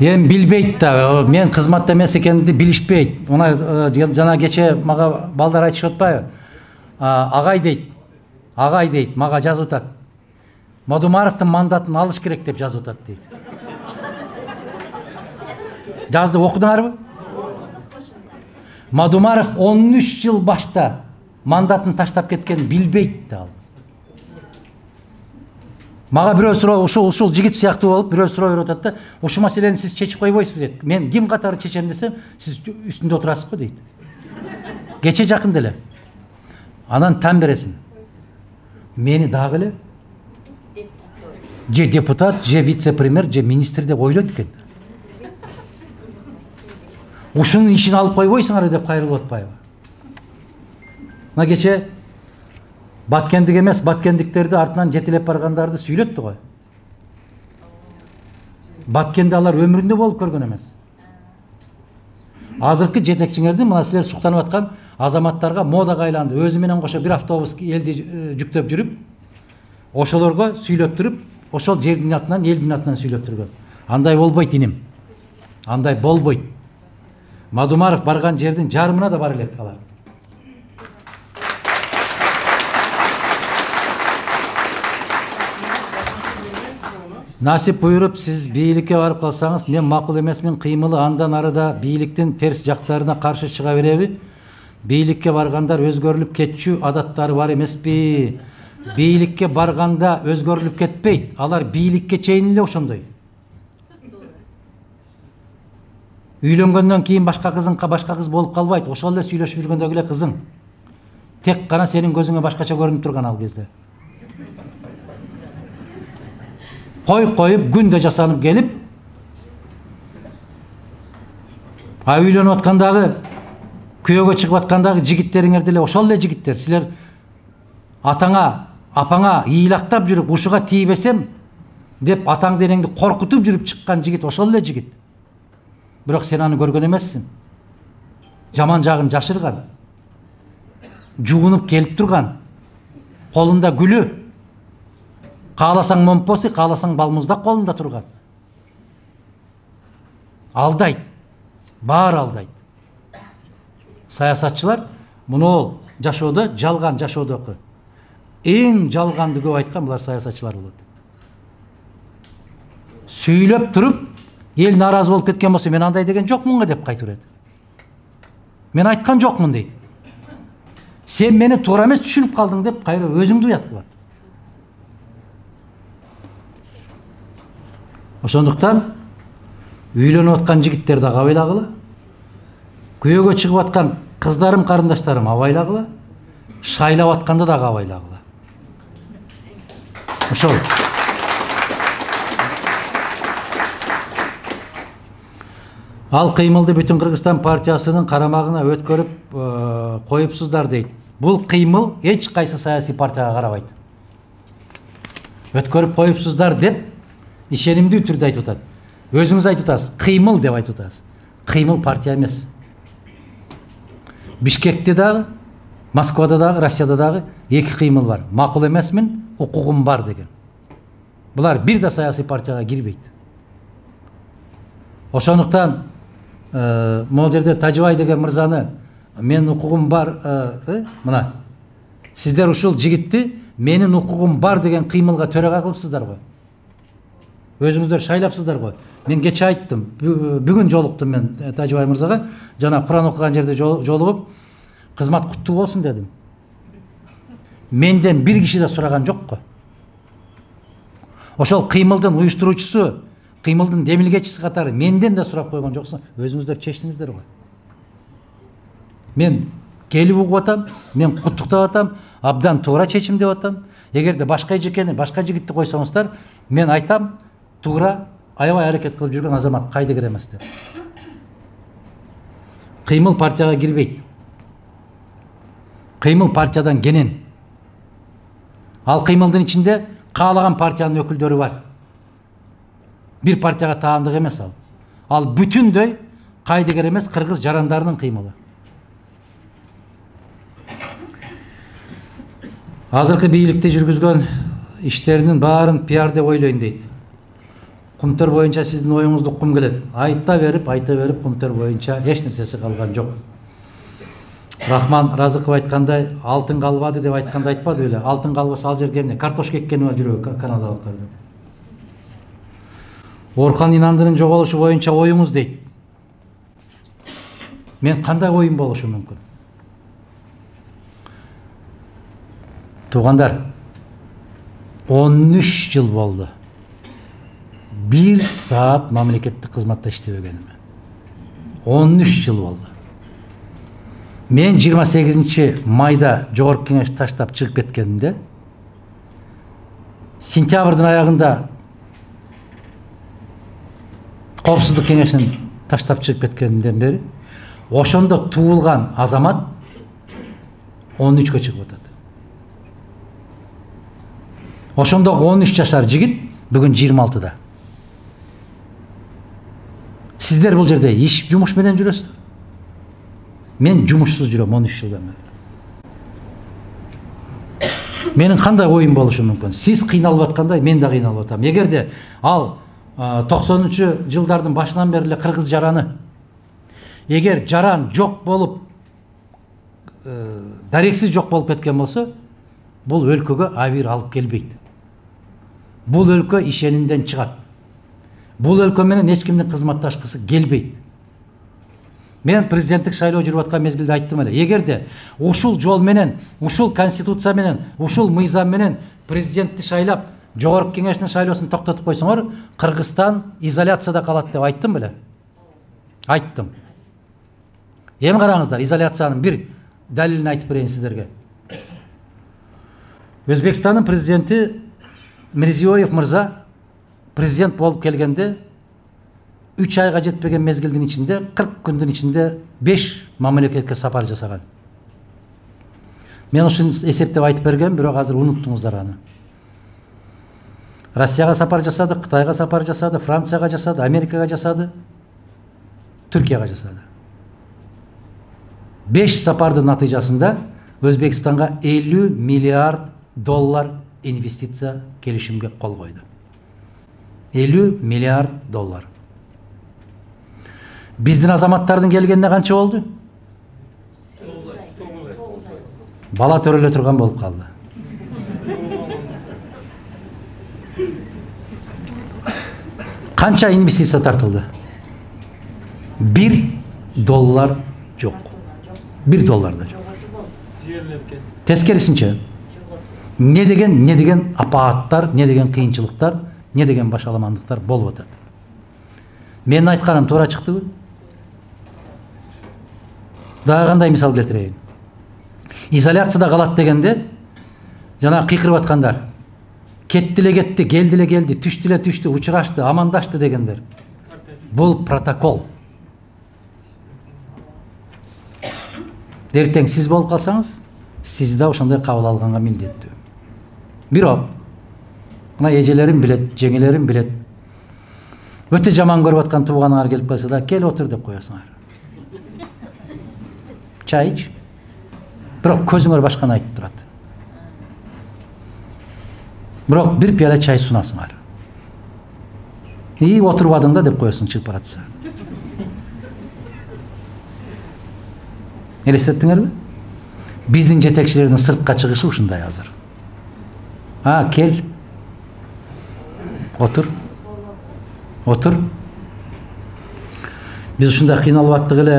Эми билбейт да, мен кызматта эмес экенимди билишпейт. Мына жана кече мага балдар айтышып атпайбы? Агай дейт, мага жазып атат. Мадумаровдун мандатын алыш керек деп жазып атат дейт. Жазды, окудуңарбы? Мадумаров 13 жыл башта мандатын таштап кеткенин билбейт да ал. Мага бирөө суроо ушул жигит сыяктуу болуп бирөө суроо берип атат да, ушул маселени сиз чечип койбойсузбу дейт. Мен ким катары чечем десем, сиз үстүндө отурасызбы дейт. Кече жакын деле. Анан тан бересиң. Мени дагы эле же депутат, же вице-премьер, же министр деп ойлойт экен. Ушунун ишин алып койбойсуңар деп кайрылып атпайбы? Мына кече баткендик эмес, баткендиктерди артынан жетелеп баргандарды сүйлөттү го. Баткенде алар өмүрүндө болуп көргөн эмес. Азыркы жетекчиңердин мына силер суктанып аткан азаматтарга модага айланды. Өзү менен кошо бир автобус элди жүктөп жүрүп, ошолорго сүйлөп туруп, ошол жердин атынан, элдин атынан сүйлөп турган. Андай болбойт иним. Андай болбойт. Мадумаров барган жердин жарымына да бар элек алар. Насип буйруп сиз бийликке барып калсаңыз, мен макул эмесмин, кыймылы андан арыда бийликтин терс жактарына каршы чыга береби? Бийликке баргандар өзгөрүлүп кетчү адаттары бар эмеспи? Бийликке барганда өзгөрүлүп кетпейт. Алар бийликке чейин эле ошондой. Үйлөнгөндөн кийин башка кыз болуп калбайт. Ошол эле сүйлөшүп жүргөндөгү эле кызың. Тек гана сенин көзүңө башкача көрүнүп турган ал кезде. Коюп күндө жасанып келип, үйлөнүп аткандагы, күйөөгө чыгып аткандагы жигиттериңер деле ошол эле жигиттер. Силер атаңа, апаңа ыйлактап жүрүп, ушуга тийбесем деп атаңды энеңди коркутуп жүрүп чыккан жигит ошол эле жигит. Бирок сен аны көргөн эмессиң. Жаман жагын жашырган. Жуунуп келип турган. Колунда гүлү. Кааласаң момпосы, кааласаң балмуздак колунда турган. Алдайт. Баары алдайт. Саясатчылар муну жашоодо, жалган жашоодогу эң жалганды көп айткан булар саясатчылар болот. Сүйлөп туруп, эл наразы болуп кеткен болсо, мен андай деген жокмун деп кайтып берет. Мен айткан жокмун дейт. Сен мени туура эмес түшүнүп калдың деп кайра өзүңдү уят кылат. Ошондуктан үйлөнүп аткан жигиттер дагы абайлагыла. Күйөөгө чыгып аткан кыздарым, карындаштарым абайлагыла. Шайлап атканда дагы абайлагыла. Ошол. Ал кыймылды бүтүн Кыргызстан партиясынын карамагына өткөрүп коюпсуздар дейт. Бул кыймыл эч кайсы саясий партияга карабайт. Өткөрүп коюпсуздар деп ишенимдүү түрдө айтып атат. Өзүңүз айтып атасыз, кыймыл деп айтып атасыз. Кыймыл партия эмес. Бишкекте дагы, Москвада дагы, Россияда дагы эки кыймыл бар. Макул эмесмин, укугум бар деген. Булар бир да саясий партияга кирбейт. Ошондуктан могул жерде Тажыбай деген мырзаны мен укугум бар, мына сиздер ушул жигитти менин укугум бар деген кыймылга төрага кылыпсыздар го. Өзүңүздөр шайлапсыздар го. Мен кече айттым, бүгүн жолуктум мен Тажыбай мырзага, жана Куран окуган жерде жолугуп, кызмат куттуу болсун дедим. Менден бир киши да сураган жок го. Ошол кыймылдын уюштуруучусу, кыймылдын демилгечиси катары менден да сурап койгон жоксуң, өзүңүздөр чечтиңиздер го. Мен келип угуп атам, мен куттуктап атам, абдан туура чечим деп атам. Эгерде башка эжекени, башка жигитти койсоңуздар, мен айтам, туура аябай аракет кылып жүргөн азамат кайдыгер эмес деп. Кыймыл партияга кирбейт. Кыймыл партиядан кенен. Ал кыймылдын ичинде каалаган партиянын өкүлдөрү бар. Бир партияга таандык эмес ал. Ал бүтүндөй кайдыгер эмес кыргыз жарандарынын кыймылы. Азыркы бийликте жүргүзгөн иштеринин баарын пиар деп ойлойм дейт. Кумтөр боюнча сиздин оюңузду уккум келет. Айта берип, кумтөр боюнча эч нерсеси калган жок. Рахман Разыков айткандай, алтын калбады деп айтканда айтпады беле. Алтын калбаса ал жерге эмне? Картошка эккени бар жүрөбү канадалыктардын. Оркан Инандынын жоголушу боюнча оюңуз дейт. Мен кандай оюм болушу мүмкүн? Туугандар, 13 жыл болды. 1 saat мамлекеттик кызматта иштебегениме. 13 жыл болды. Мен 28 майда жогорку кеңеш таштап чыгып кеткенимде, сентябрдын аягында Коопсуздук кеңешинин таштап чыгып кеткенинден бери ошондо туулган азамат 13-кө чыгып атат. Ошондогу 13 жашар жигит бүгүн 26-да. Сиздер бул жерде иш жумуш менен жүрөсүздөр. Мен жумушсуз жүрөм 13 жылдан бери. Менин кандай оюм болушу мүмкүн? Сиз кыйналып аткандай мен да кыйналып атам. Эгерде ал 90-жылдардын башынан бери эле кыргыз жараны, эгер жаран жок болуп, дарексиз жок болуп кеткен болсо, бул өлкөгө абийир алып келбейт. Бул өлкө ишенинден чыгат. Бул өлкө менен эч кимдин кызматташкысы келбейт. Мен президенттик шайлоо жүрүп аткан мезгилде айттым эле. Эгерде ушул жол менен, ушул конституция менен, ушул мыйзам менен президентти шайлап, жогорку кеңештин шайлоосун токтотуп койсоңор, Кыргызстан изоляцияда калат деп айттым беле? Айттым. Эми караңыздар, изоляциянын бир далилин айтып берейин сиздерге. Өзбекстандын президенти Мирзиёев мырза президент болуп келгенде 3 айга жетпеген мезгилдин ичинде, 40 күндүн ичинде 5 мамлекетке сапар жасаган. Мен ушун эсептеп айтып бергем, бирок азыр унуттуңуздар аны. Россияга сапар жасады, Кытайга сапар жасады, Францияга жасады, Америкага жасады, Түркияга жасады. 5 сапардын натыйжасында Өзбекстанга 50 миллиард доллар инвестиция келишимге кол койду. 50 миллиард доллар. Биздин азаматтардын келгенине канча болду? Бала төрөлө турган болуп калды. Канча инвестиция тартылды? 1 доллар жок. 1 доллар да жок. Тескерисинче, не деген апааттар, не деген кыйынчылыктар, не деген башаламандыктар болуп атат. Менин айтканым туура чыктыбы? Дагы кандай мисал келтирейин? Изоляцияда калат дегенде, жана кыйкырып аткандар, кеттиле кетти, келдиле келди, түштүле түштү, учурашты, амандашты дегендер. Бул протокол. Эртең сиз болуп калсаңыз, сиз да ошондой кабыл алганга милдеттүү. Бирок, мына эжелерим билет, жеңелерим билет. Өтө жаман көрүп аткан тууганыңар келип калса да, кел отур деп коесуңар. Чай ич. Бирок көзүңөр башканы айтып турат. Бирок бир пияла чай сунасыңар. Отурбадың да деп коесуң чыгып баратса. Элестеттиңерби? Биздин жетекчилердин сыртка чыгышы ушундай азыр. Кел. Отур. Отур. Биз ушундай кыйналып аттык эле,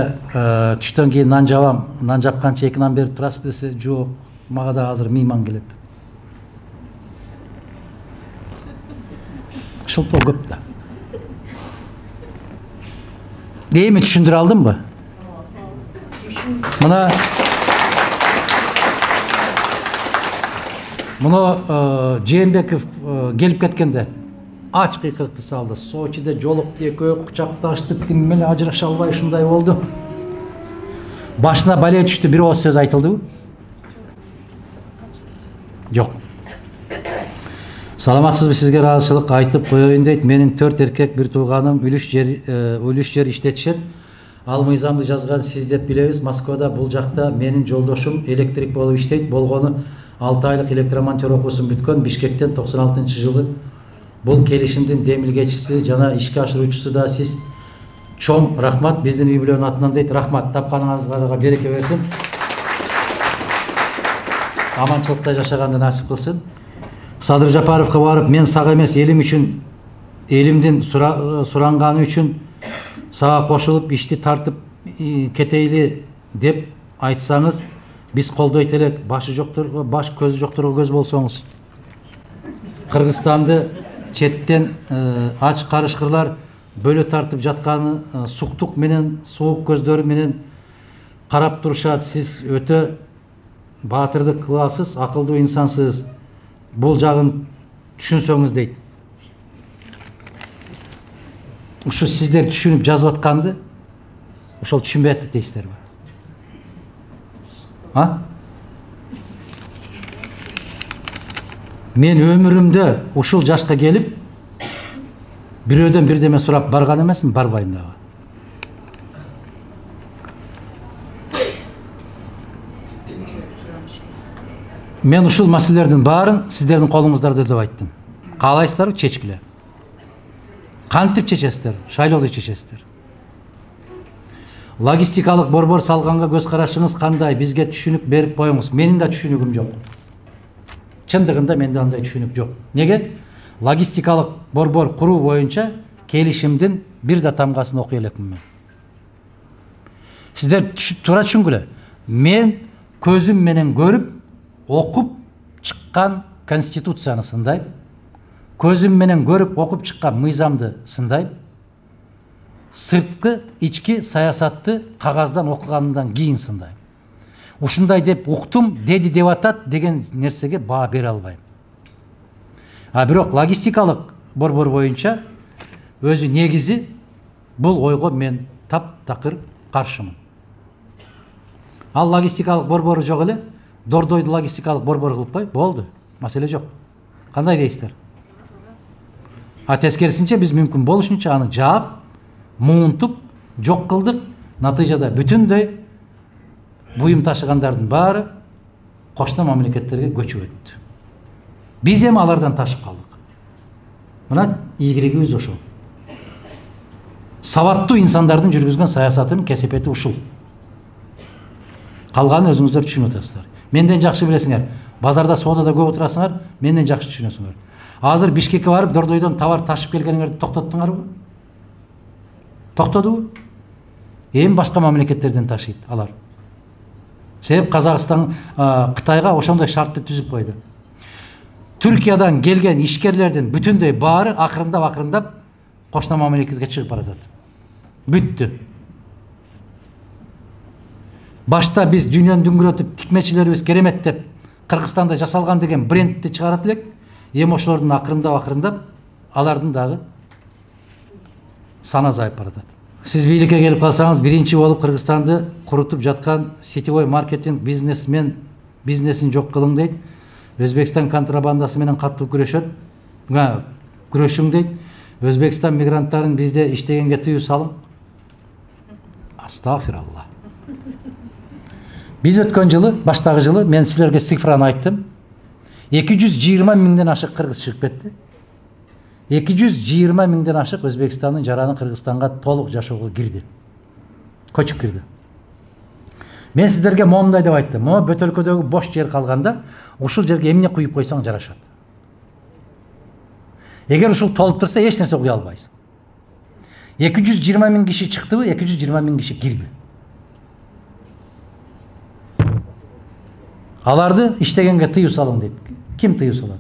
түштөн кийин нан жабам, нан жапканча 2 нан берип турасыз десе, жок, мага да азыр мыйман келет. Шылтоо көп да. Эми түшүндүрө алдымбы? Муну Жээнбеков келип кеткенде ач кыйкырыкты салды. Сочиде жолукту, экөө кучакташты, тим менен ажыраша албай ушундай болду. Башына бале түштү, бир ооз сөз айтылдыбы? Жок. Саламатсызбы, сизге ыраазычылык айтып коеюн дейт. Менин 4 эркек, бир тууганым үлүш жер иштетишет. Ал мыйзамды жазган сиз деп билебиз. Москвада бул жакта менин жолдошум электрик болуп иштейт. Болгону 6 айлык электромонтер окуусун бүткөн, Бишкектен 96-жылы. Бул келишимдин демилгечиси жана ишке ашыруучусу да сиз. Чоң рахмат, биздин үй бүлөнүн атынан дейт. Рахмат, тапканыңызга береке берсин. Аманчылыкта жашаганды насип кылсын. Садыр Жапаровго барып, мен сага эмес, элим үчүн, элимдин суранганы үчүн сага кошулуп ишти тартып кетейли деп айтсаңыз, биз колдойт элек. Башы жокторго баш, көзү жокторго көз болсоңуз. Кыргызстанды четтен ач карышкырлар бөлө тартып жатканы суктук менен суук көздөрү менен карап турушат. Сиз өтө баатырдык кыласыз, акылдуу инсансыз. Бул жагын түшүнсөңүз дейт. Ушу сиздер түшүнүп жазып атканды ошол түшүнбөй атат дейсиздерби? Мен өмүрүмдө ушул жашка келип бирөөдөн бирдеме сурап барган эмесмин, барбайм дагы. Мен ушул маселелердин баарын сиздердин колуңуздарда деп айттым. Каалайсыздарбы, чечкиле. Кантип чечесиздер? Шайлоодо чечесиздер. Логистикалык борбор салганга көз карашыңыз кандай? Бизге түшүнүк берип коюңуз. Менин да түшүнүгүм жок. Чындыгында менде андай түшүнүк жок. Неге? Логистикалык борбор куруу боюнча келишимдин бир да тамгасын окуй элекмин мен. Сиздер туура түшүнгүлө. Мен көзүм менен көрүп, окуп чыккан конституцияны сындайм. Көзүм менен көрүп, окуп чыккан мыйзамды сындайм. Сырткы, ички саясатты кагаздан окугандан кийин сындайм. Ушундай деп уктум, деди деп атат деген нерсеге баа бере албайм. Бирок логистикалык борбор боюнча өзү негизи бул ойго мен таптакыр каршымын. Ал логистикалык борбору жок эле, Дордойду логистикалык борбор кылып болду. Маселе жок. Кандай дейсиздер? Тескерисинче биз мүмкүн болушунча аны жаап, муунтуп, жок кылдык. Натыйжада бүтүндөй буюм ташыгандардын баары кошуна мамлекеттерге көчүп өттү. Биз эми алардан ташып калдык. Мына ийгилигибиз ошол. Сабаттуу инсандардын жүргүзгөн саясатынын кесепети ушул. Калганын өзүңүздөр түшүнүп атасыздар. Менден жакшы билесиңер. Базарда, соодада көп отурасыңар, менден жакшы түшүнөсүңөр. Азыр Бишкекке барып, Дордойдон товар ташып келгениңерди токтоттуңарбы? Токтодубу? Эми башка мамлекеттерден ташыйт алар. Себеп Казакстан Кытайга ошондой шартты түзүп койду. Түркиядан келген ишкерлердин бүтүндөй баары акырындап кошуна мамлекетке чыгып баратат. Бүттү. Башта биз дүйнөнү дүңгүрөтүп, тикмечилерибиз керемет деп Кыргызстанда жасалган деген брендти чыгарат элек. Эми ошолордун акырындап алардын дагы саны азайып баратат. Сиз бийликке келип калсаңыз, биринчи болуп Кыргызстанды курутуп жаткан сетевой маркетинг бизнесин жок кылың дейт. Өзбекстан контрабандасы менен катуу күрөшүң дейт. Өзбекстан мигранттарын бизде иштегенге тыюу салың. Астагфиралла. Биз өткөн жылы, баштагы жылы мен силерге цифраны айттым. 220 миңден ашык кыргыз чыгып кетти. 220 миңден ашык Өзбекстандын жараны Кыргызстанга толук жашоого кирди. Көчүп кирди. Мен сиздерге момундай деп айттым. Могу бөтөлкөдөгү бош жер калганда, ушул жерге эмне куюп койсоң жарашат. Эгер ушул толуп турса, эч нерсе куя албайсың. 220 миң киши чыктыбы, 220 миң киши кирди. Аларды иштегенге тыюу салың дейт. Ким тыюу салат?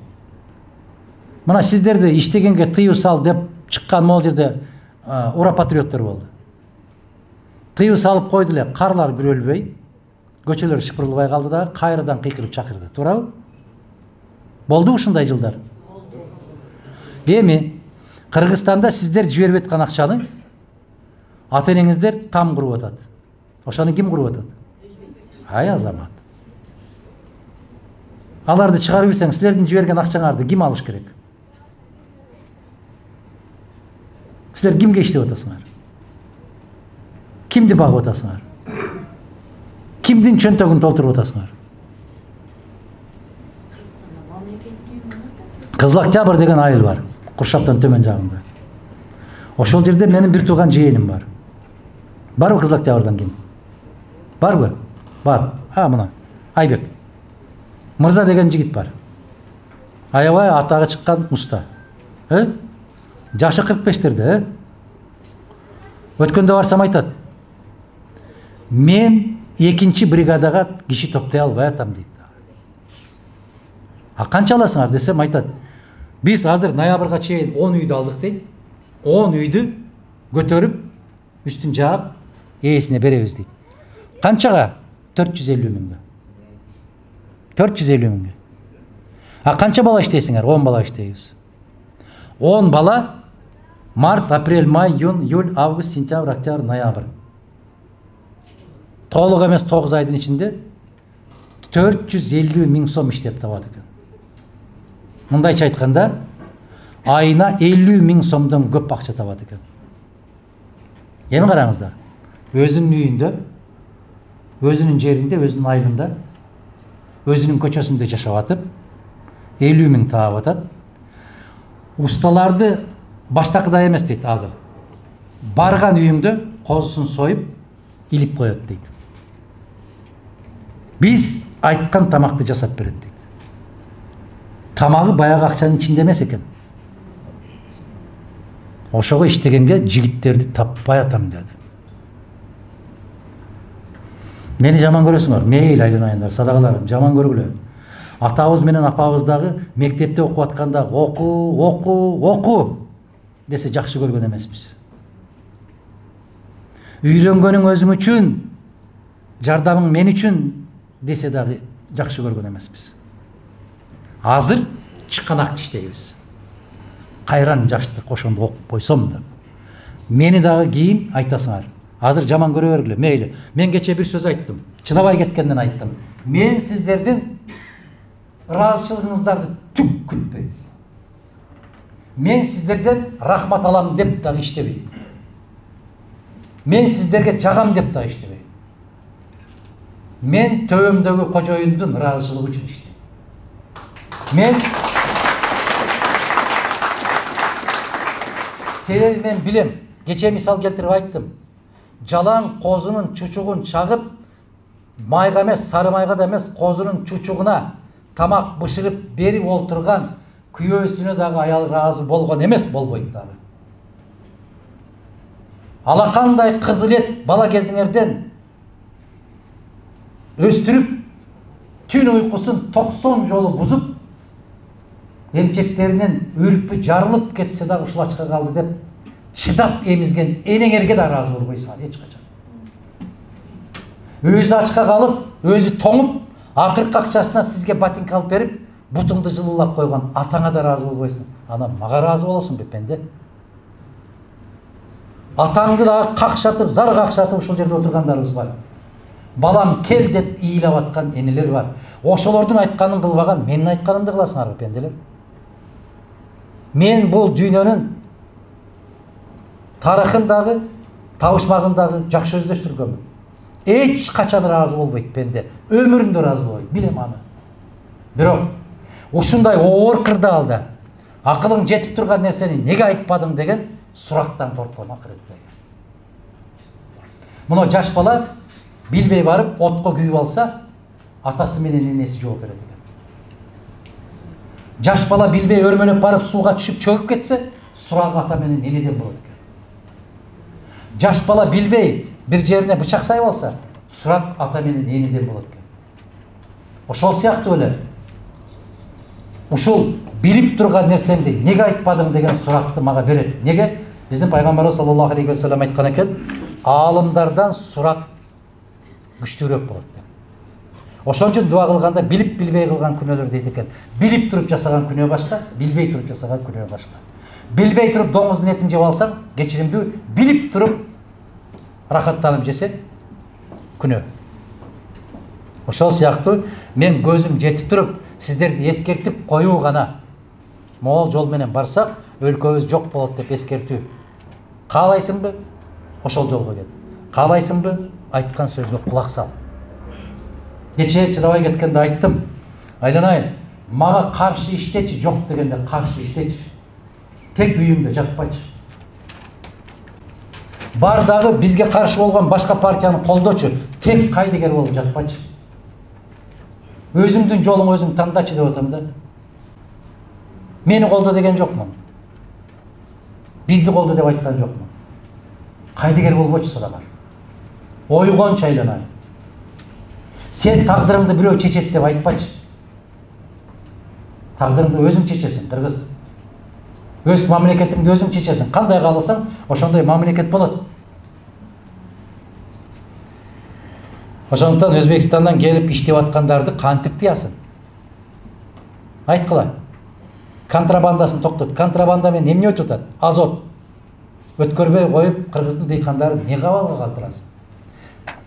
Мына сиздерди иштегенге тыюу сал деп чыккан могул жерде ура патриоттор болду. Тыюу салып койду эле, карлар күрөлбөй, көчөлөр шыпырылбай калды да, кайрадан кыйкырып чакырды. Туурабы? Болду ушундай жылдар. Эми Кыргызстанда сиздер жиберип аткан акчаны ата-энеңиздер там куруп атат. Ошону ким куруп атат? Азамат. Аларды чыгарып берсең, силердин жиберген акчаңарды ким алыш керек? Силер кимге иштеп атасыңар? Кимди багып атасыңар? Кимдин чөнтөгүн толтуруп атасыңар? Кызыл Октябрь деген айыл бар, Куршаптан төмөн жагында. Ошол жерде менин бир тууган жыйыным бар. Барбы Кызыл Октябрдан ким? Барбы? Бар. Мына Айбек. Мырза деген жигит бар. Аябай атагы чыккан уста. Жашы 45-терде. Өткөндө барсам айтат. Мен 2-чи бригадага киши топтой албай атам дейт. Канча аласыңар десем айтат. Biz hazır ноябрга чейин 10 үйдү алдык дейт. 10 үйдү көтөрүп, үстүн жаап, ээсине беребиз дейт. Канчага? 450 миңге. 450 миңге. А канча бала иштейсиңер? 10 бала иштейбиз. 10 бала март, апрель, май, июнь, июль, август, сентябрь, октябрь, ноябрь. Толук эмес 9 айдын ичинде 450 миң сом иштеп табат экен. Мындайча айтканда, айына 50 миң сомдон көп акча табат экен. Эми караңыздар. Өзүнүн үйүндө, өзүнүн жеринде, өзүнүн айылында, өзүнүн көчөсүндө жашап атып, 50 миң таап атат. Ustaларды баштакыдай эмес дейт азыр. Барган үйүңдө козусун союп, илип коет дейт. Биз айткан тамакты жасап берет дейт. Тамагы баягы акчанын ичинде эмес экен. Ошого иштегенге жигиттерди таппай атам деди. Мени жаман көрөсүңөр, мейли айланайындар, садакаларым, жаман көргүлө. Атабыз менен апабыздагы мектепте окуп атканда оку десе жакшы көргөн эмеспиз. Үйлөнгөнүң өзүң үчүн, жардамың мен үчүн десе дагы жакшы көргөн эмеспиз. Азыр чыканакты иштейбиз. Кайран жашты кошондо окуп койсом деп. Мени дагы кийин айтасыңар. Азыр жаман көрө бергиле, мейли. Мен кече бир сөз айттым. Чыдабай кеткенден айттым. Мен сиздердин ыраазычылыгыңыздарды түк күтпөйм. Мен сиздерден рахмат алам деп дагы иштебейм. Мен сиздерге жагам деп дагы иштебейм. Мен төбөмдөгү кожоюндун ыраазычылыгы үчүн иштейм. Мен себеби мен билем. Кече мисал келтирип айттым. Жалаң козунун чучугун чагып, майга эмес, сары майга да эмес, козунун чучугуна тамак бышырып берип олтурган күйөөсүнө дагы аял ыраазы болгон эмес, болбойт дагы. Алакандай кызыл эт бала кезиңерден өстүрүп, түн уйкусун 90 жолу бузуп, эмчектеринен үрпү жарылып кетсе дагы ушул ачка калды деп чыдап эмизген энеңерге да ыраазы болбойсуңар эч качан. Өзү ачка калып, өзү тоңуп, акыркы акчасына сизге ботинка алып берип, бутуңду жылуулап койгон атаңа да ыраазы болбойсуң. Ана мага ыраазы болосуң бе пенде? Атаңды дагы какшатып, зар какшатып ушул жерде отургандарыбыз бар. Балам кел деп ыйлап аткан энелер бар. Ошолордун айтканын кылбаган, менин айтканымды кыласыңарбы пенделер? Мен бул дүйнөнүн тарыхын дагы, табышмагын дагы жакшы өздөштүргөнмүн. Эч качан ыраазы болбойт пенде. Өмүрүндө ыраазы болбойт, билем аны. Бирок ушундай оор кырдаалда акылың жетип турган нерсени неге айтпадың деген сурактан корккон акырет. Мына жаш бала билбей барып отко күйүп алса, атасы менен энеси жооп берет экен. Жаш бала билбей өрмөлөп барып сууга түшүп чөгүп кетсе, сурагы ата менен энеден болот экен. Жаш бала билбей bir жерине бычак сайып алса, сурак ата менен энеден болот экен. Ошол сыяктуу эле ушул билип турган нерсеңди неге айтпадың деген суракты мага берет. Неге? Биздин пайгамбарыбыз саллаллаху алейхи ва саллям айткан экен, аалымдардан сурак күчтүүрөөк болот деп. Ошон үчүн дуа кылганда билип билбей кылган күнөөлөр дейт экен. Билип туруп жасаган күнөө башка, билбей туруп жасаган күнөө башка. Билбей туруп доңуздун этин жеп алсаң, кечиримдүү, билип туруп рахаттанып жесең, күнөө. Ошол сыяктуу мен көзүм жетип туруп, сиздерди эскертип коюу гана. Могул жол менен барсак, өлкөбүз жок болот деп эскертүү. Каалайсыңбы? Ошол жолго кет. Каалайсыңбы? Айткан сөзгө кулак сал. Кечээ чыдабай кеткенде айттым. Айланайын, мага каршы иштечи, жок дегенде каршы иштечи. Тек үйүңдө жатпачы. Бар дагы бизге каршы болгон башка партияны колдочу, тек кайдыгер болуп жатпачы. Өзүңдүн жолуң өзүң тандачы деп атам да. Мени колдо деген жокмун. Бизди колдо деп айткан жокмун. Кайдыгер болбочу садагар. Ойгончу айланайын. Сен тагдырыңды бирөө чечет деп айтпачы. Тагдырыңды өзүң чечесиң, кыргыз. Өз мамлекетиңди өзүң чечесиң. Кандай кааласаң, ошондой мамлекет болот. Ошондуктан Өзбекстандан келип иштеп аткандарды кантип тыясың? Айткыла. Контрабандасын токтот. Контрабанда менен эмне өтүп атат? Азот. Өткөрбөй коюп, кыргыздын дыйкандарын эмне кабалга калтырасың?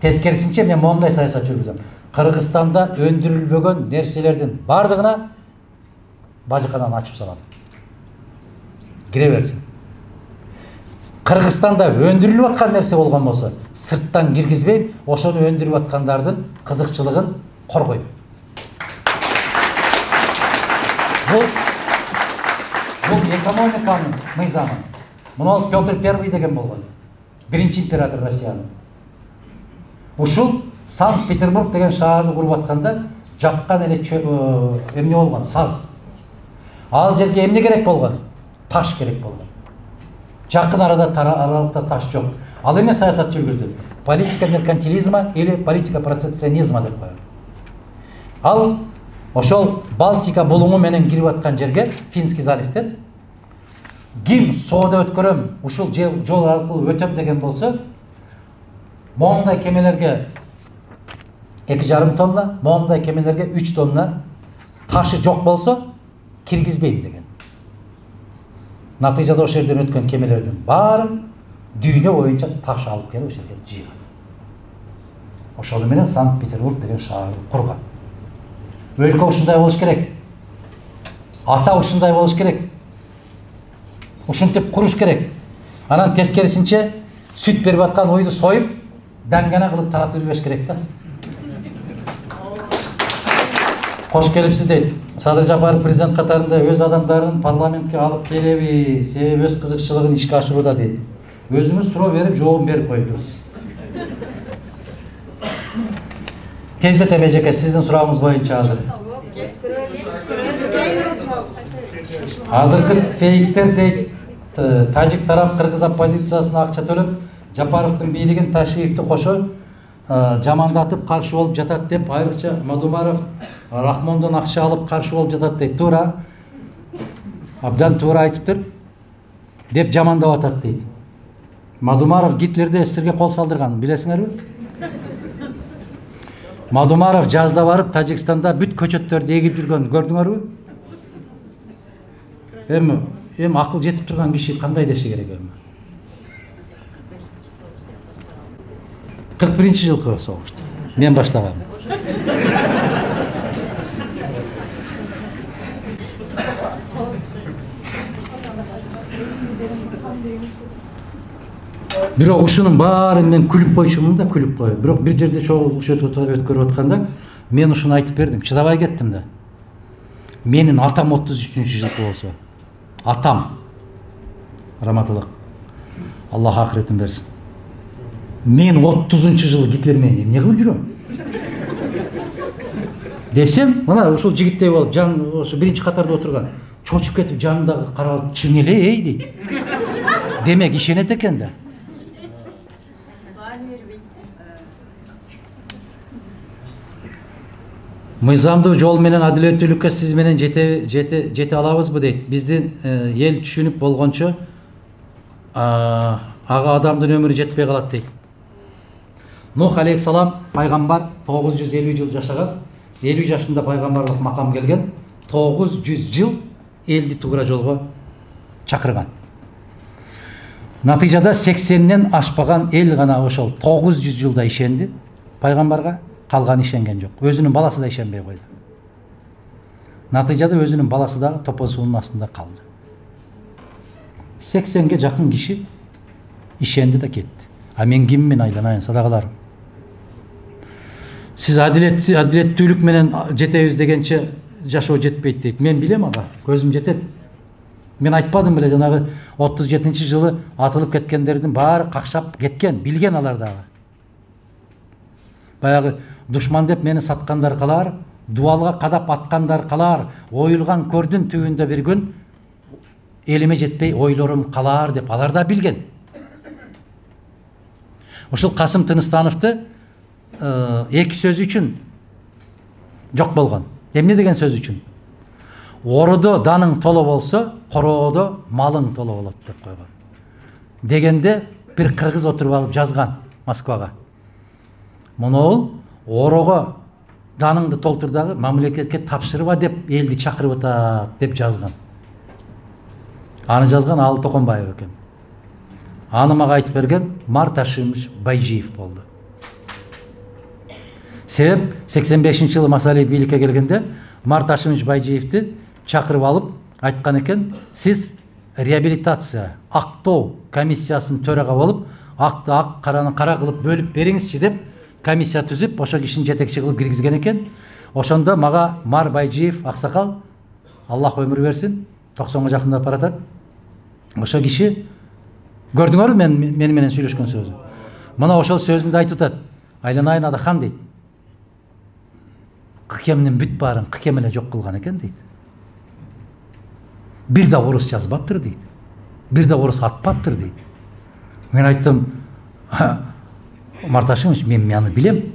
Тескерисинче мен мондай саясат жүргүзөм. Кыргызстанда өндүрүлбөгөн нерселердин бардыгына бажыкананы ачып салам. Кире берсин. Кыргызстанда өндүрүлүп аткан нерсе болгон болсо, сырттан киргизбей, ошону өндүрүп аткандардын кызыкчылыгын коргойм. Бул экономиканын мыйзамы. Муну Петр I деген болгон. Биринчи император Россиянын. Ушул Санкт-Петербург деген шаарды куруп атканда жаккан эле эмне болгон? Саз. Ал жерге эмне керек болгон? Таш керек болгон. Жакын аралыкта таш жок. Ал эме саясат жүргүздү? Политика меркантилизма или политика протекционизма деп коет. Ал ошол Балтика булуңу менен кирип аткан жерге, Финский заливден ким соода өткөрөм, ушул жол аркылуу өтөм деген болсо, моундай кемелерге 2,5 тонна, моундай кемелерге 3 тонна ташы жок болсо киргизбейм деген. Натыйжада ошол жерден өткөн кемелердин баарын дүйнө боюнча таш алып келип ошол жерге жыйган. Ошол менен Санкт-Петербург деген шаарды курган. Өлкө ушундай болуш керек. Ата ушундай болуш керек. Ушинтип куруш керек. Анан тескерисинче сүт берип аткан уйду союп, даңгана кылып таратып жибериш керек да. Кош келипсиз дейт. Садыр Жапаров президент катарында өз адамдарын парламентке алып келеби, себеби өз кызыкчылыгын ишке ашырууда дейт. Өзүңүз суроо берип, жообун берип коюңуз. Тездете бежеке, сиздин сурооңуз боюнча азыр. Азыркы фейктер дейт, тажик тарап кыргыз оппозициясына акча төлөп, Жапаровдун бийлигин Ташиевди кошо жамандатып каршы болуп жатат деп, айрыкча Мадумаров Рахмондон акча алып каршы болуп жатат дейт. Туура. Абдан туура айтыптыр. Деп жамандап атат дейт. Мадумаров Гитлерде сирге кол салдырган, билесиңерби? Мадумаров жазда барып Тажикстанда бүт көчөттөрдү эгип жүргөн, көрдүңөрбү? Эми акыл жетип турган киши кандай деши керек эми? 41-жылкы согушта. Мен баштагам. Бирок ушунун баарын мен күлүп койчумун да, күлүп коюм. Бирок бир жерде чогулуш өткөрүп атканда мен ушуну айтып бердим, чыдабай кеттим да. Менин атам 33-жылкы болсо, атам раматылык, Аллах акыретин берсин. Мен 30-жылы Гитлер менен эмне кылып жүрөм? Десем, мына ушул жигиттей болуп, жан ошо биринчи катарда отурган, чочуп кетип жанындагы каралып чың эле дейт. Демек ишенет экен да. Мыйзамдуу жол менен адилеттүүлүккө сиз менен жете алабызбы дейт. Биздин эл түшүнүп болгончо ага адамдын өмүрү жетпей калат дейт. Нух алейхиссалам пайгамбар 950 жыл жашаган, 50 жашында пайгамбарлык макам келген, 900 жыл элди туура жолго чакырган. Натыйжада 80ден ашпаган эл гана ошол 900 жылда ишенди пайгамбарга, калган ишенген жок. Өзүнүн баласы да ишенбей койду. Натыйжада өзүнүн баласы да топон суунун астында калды. 80ге жакын киши ишенди да кетти. А мен киммин айланайын, садагаларым? Сиз адилеттүүлүк менен жетебиз дегенче жашоо жетпейт дейт. Мен билем ага, көзүм жетет. Мен айтпадым беле, жанагы 37-жылы атылып кеткендердин баары какшап кеткен, билген алар дагы. Баягы душман деп мени саткандар калар, дуалга кадап аткандар калар, оюлган көрдүн түбүндө бир күн элиме жетпей ойлорум калар деп алар да билген. Ушул Касым Тыныстановду эки сөз үчүн жок болгон. Эмне деген сөз үчүн? Orodo даның толы болса, қороодо малың толы болады деп қойған. Дегенде bir қырғыз отырып алып жазған Москваға. Мұны ол орого даныңды толтырдағы мамлекетке тапшырыба деп елді чақырып атат деп жазған. Аны жазған Алы Тоқонбаев екен. Аны маға айтып берген Марташимович Байжиев болды. Себеп 85 жылы Масали билікке келгенде Марташимович Байжиевті чақырып алып айтқан екен, сіз реабилитация, ақтау комиссиясын төраға болып, ақты ақ, қараны қара қылып бөліп беріңізші деп комиссия түзіп, ошо кишини жетекчи кылып киргизген экен. Ошондо мага Мар Байжиев аксакал, Аллах өмүр берсин, 90-га жакындап баратат. Ошо киши көрдүңөрбү мени менен сүйлөшкөн сөзү. Мына ошол сөзүндө айтып атат. Айланайын Адахан дейт. Кыкемдин бүт баарын кыкем эле жок кылган экен дейт. Бир да орус жазбаптыр дейт. Бир да орус атпаптыр дейт. Мен айттым, Марташимович, мен аны билем.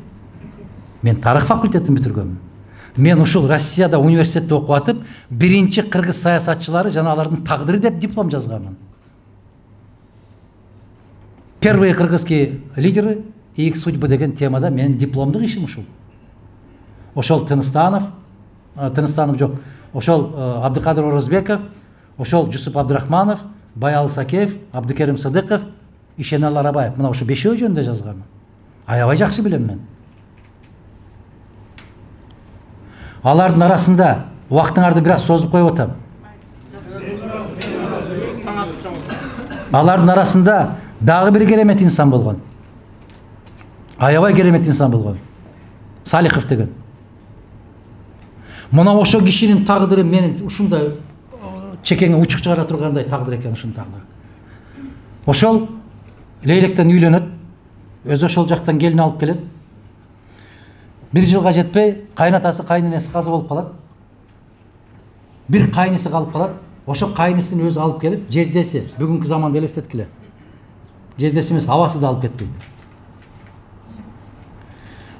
Мен тарых факультетін бүтүргөнмүн. Мен ушул Россияда университетте окуп атып, биринчи кыргыз саясатчылары жана алардын тагдыры деп диплом жазганмын. Первые кыргызские лидеры и их судьбы деген темада мен дипломдук ишим ушул. Ошол Тыныстанов жок, ошол Абдыкадыр Орозбеков, ошол Жусуп Абдырахманов, Баял Сакеев, Абдыкерим Садыков, Ишенал Арабаев. Мына ушу бешөө жөнүндө жазганмын. Аябай жакшы билем мен. Алардын арасында убактыңарды бир аз созуп коюп атам. Алардын арасында дагы бир керемет инсан болгон. Аябай керемет инсан болгон. Салихов деген. Мына ошо кишинин тагдыры менин ушундай чекеңе учук чыгара тургандай тагдыр экен ушунун тагдыры. Ошол Лейлектен үйлөнөт, өзү ошол жактан келин алып келет. Бир жылга жетпей, кайнатасы кайненеси каза болуп калат. Бир кайнысы калып калат. Ошо кайнысын өзү алып келип, жездеси, бүгүнкү заманда элестеткиле. Жездеси эмес, абасы да алып кетти.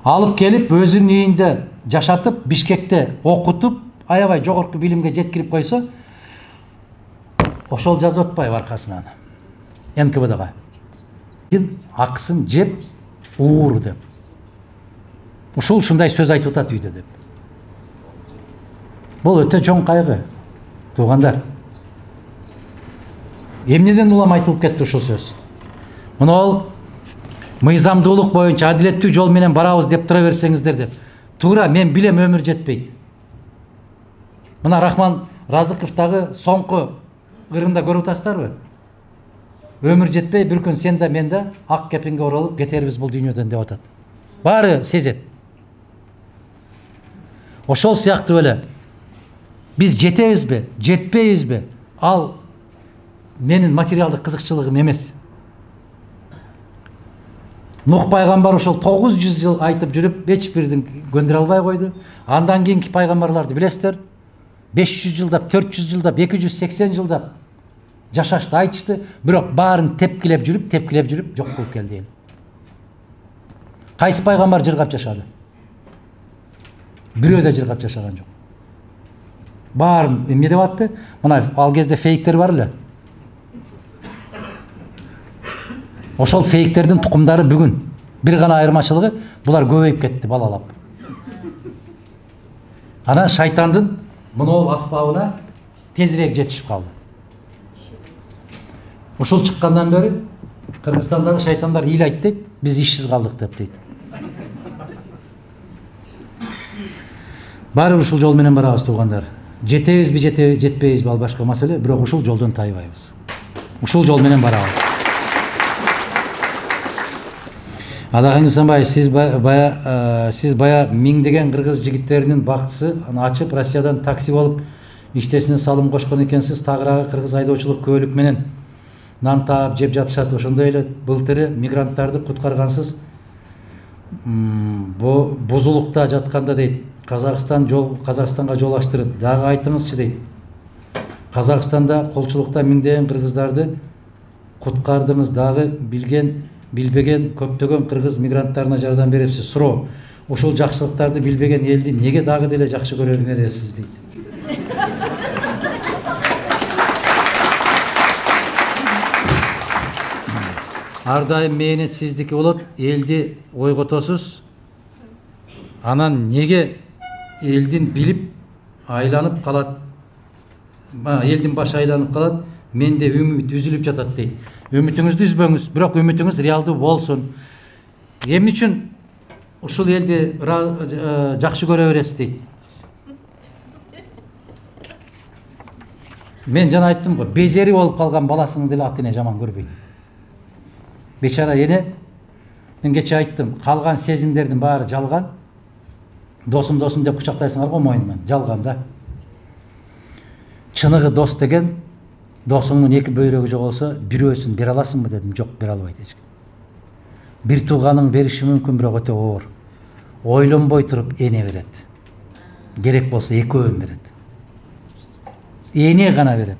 Алып келип, өзүнүн үйүндө жашатып, Бишкекте окутуп, аябай жогорку билимге жеткирип койсо, ошол жазып атпайбы аркасынан НКВДга. Акысын жеп, уур деп. Ушул ушундай сөз айтып атат үйдө деп. Бул өтө чоң кайгы, туугандар. Эмнеден улам айтылып кетти ушул сөз? Мына ол мыйзамдуулук боюнча адилеттүү жол менен барабыз деп тура берсеңиздер деп. Туура, мен билем өмүр жетпейт. Мына Рахман Разыковдагы соңку ырында көрүп атасыздарбы? Өмүр жетпей, бир күн сен да мен да ак кепинге оролуп кетербиз бул дүйнөдөн деп атат. Баары сезет. Ошол сыяктуу эле биз жетебизби, жетпейбизби? Ал менин материалдык кызыкчылыгым эмес. Нух пайгамбар ошол 900 жыл айтып жүрүп, эч бирин көндүрө албай койду. Андан кийинки пайгамбарларды билесиздер. 500 жылдап, 400 жылдап, 280 жылдап жашашты, айтышты, бирок баарын тепкилеп жүрүп жок кылып келди. Кайсы пайгамбар жыргап жашады? Бирөө да жыргап жашаган жок. Баарын эмне деп атты? Мына ал кезде фейктер бар эле. Ошол фейктердин тукумдары бүгүн бир гана айырмачылыгы, булар көбөйүп кетти балалап. Анан шайтандын мынол аспабына тезирээк жетишип калды. Ушул чыккандан бери Кыргызстандагы шайтандар ыйлайт дейт, биз ишсиз калдык деп дейт. Баары ушул жол менен барабыз туугандар. Жетебизби, жетпейбизби ал башка маселе, бирок ушул жолдон тайбайбыз. Ушул жол менен барабыз. Адахан Гүлсанбаев, сиз бая миңдеген кыргыз жигиттеринин бактысы ачып, Россиядан такси болуп иштесине салым кошкон экенсиз. Тагыраагы кыргыз айдоочулук көөлүк менен нан таап жеп жатышат. Ошондой эле былтыры мигранттарды куткаргансыз бузулукта жатканда дейт, Казакстанга жол аштырып, дагы айтыңызчы дейт. Казакстанда колчулукта миңдеген кыргыздарды куткардыңыз, дагы билбеген көптөгөн кыргыз мигранттарына жардам берипсиз. Суроо, ушул жакшылыктарды билбеген элди неге дагы деле жакшы көрө бересиз дейт. ар дайым мээнетсиздики болот, элди ойготосуз. Анан неге элдин билип айланып калат, элдин башы айланып калат, менде үмүт үзүлүп жатат дейт. Үмүтүңүздү үзбөңүз, бирок үмүтүңүз реалдуу болсун. Эмне үчүн ушул элди жакшы көрө бересиз дейт. Мен жана айттым го, безери болуп калган баласынын деле ата эне жаман көрбөйт. Бечара эне, мен кече айттым, калган сезимдердин баары жалган. Досум деп кучактайсыңар го мойнунан, жалган да. Чыныгы дос деген, досуңдун эки бөйрөгү жоголсо, бирөөсүн бере аласыңбы дедим, жок, бере албайт эч ким. Бир тууганың бериши мүмкүн, бирок өтө оор. Ойлонбой туруп эне берет. Керек болсо экөөүн берет. Эне гана берет.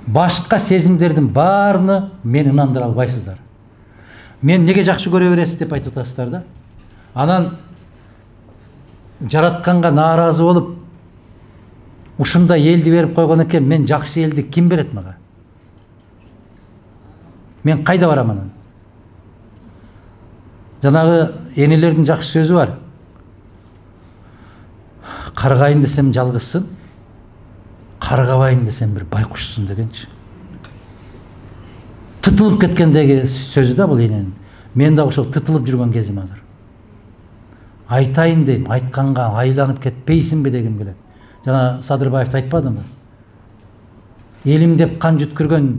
Башка сезимдердин баарына мени ынандыра албайсыздар. Мен неге жакшы көрө бересиз деп айтып атасыздар да. Анан жаратканга нааразы болуп, ушундай элди берип койгон экен, мен жакшы элди ким берет мага? Мен кайда барам анан? Жанагы энелердин жакшы сөзү бар. Каргайын десем жалгызсың, каргабайын десем бир байкушсуң дегенчи. Тытылып кеткендеги сөзү да бул эненин. Мен да ошол тытылып жүргөн кезим азыр. Айтайын дейм, айтканга айланып кетпейсиңби дегим келет. Жана Садырбаевди айтпадымбы? Элим деп кан жүткүргөн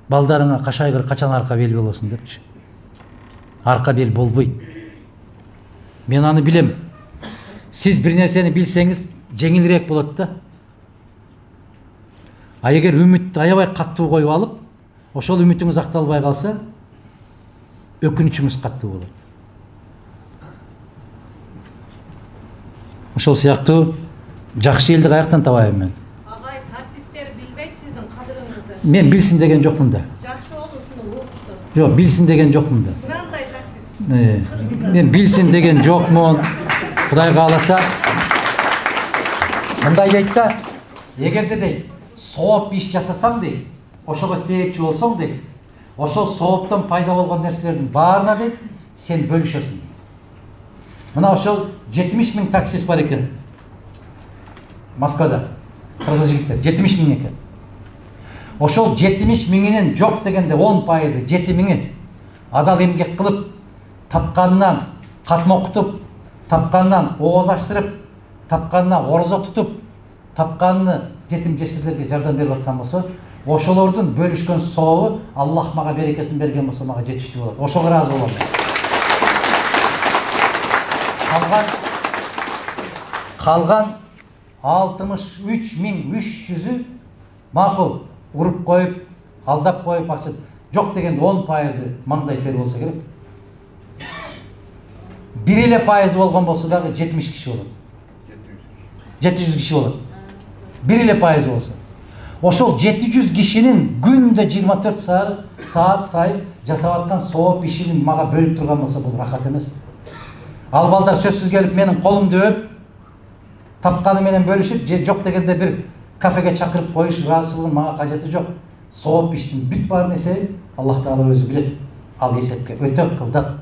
балдарыңа кашайгыр качан арка бел болосуң депчи. Арка бел болбойт. Мен аны билем. Сиз бир нерсени билсеңиз, жеңилирээк болот да. А эгер үмүттү аябай каттуу коюп алып, ошол үмүтүңүз акталбай калса, өкүнүчүңүз каттуу болот. Ошол сыяктуу жакшы элди каяктан табайын мен? Агай, таксисттер билбейт сиздин кадырыңызды. Мен билсин деген жокмун да. Жакшы болду ушуну угушту. Жок, билсин деген жокмун да. Кандай таксист? Мен билсин деген жокмун. Кудай кааласа, мындай дейт да, эгерде дейт, сооп иш жасасаң дейт, ошого себепчи болсоң дейт, ошол сооптон пайда болгон нерселердин баарына дейт, сен бөлүшөсүң. Мына ошол 70 000 таксист бар экен. Москвада. Кыргыз жигиттер 70 000 экен. Ошол 70 000-нин жок дегенде 10%, 7 000-и адал эмгек кылып, тапканынан катма окутуп, тапканынан ооз аштырып, тапканынан орозо тутуп, тапканын жетим жесирлерге жардам берип аткан болсо, ошолордун бөлүшкөн сообу Аллах мага берекесин берген болсо мага жетиштүү болот. Ошого ыраазы болом. Калган 63 300-ü макул уруп коюп, алдап коюп, акча жок дегенде 10% маңдай тер болсо керек. 1% болгон болсо дагы 70 киши болот. 700 киши болот. 1% болсо. Ошол 700 кишинин күндө 24 саат сайын жасап аткан сооп ишин мага бөлүп турган болсо, бул рахат эмес. Ал балдар сөзсүз келип менин колумду өп, тапканы менен бөлүшүп, же жок дегенде бир кафеге чакырып коюш ыраазычылыгын мага кажети жок. Сооп иштин бүт баарын эсебин Аллах Таала өзү билет. Ал эсепке өтө кылдат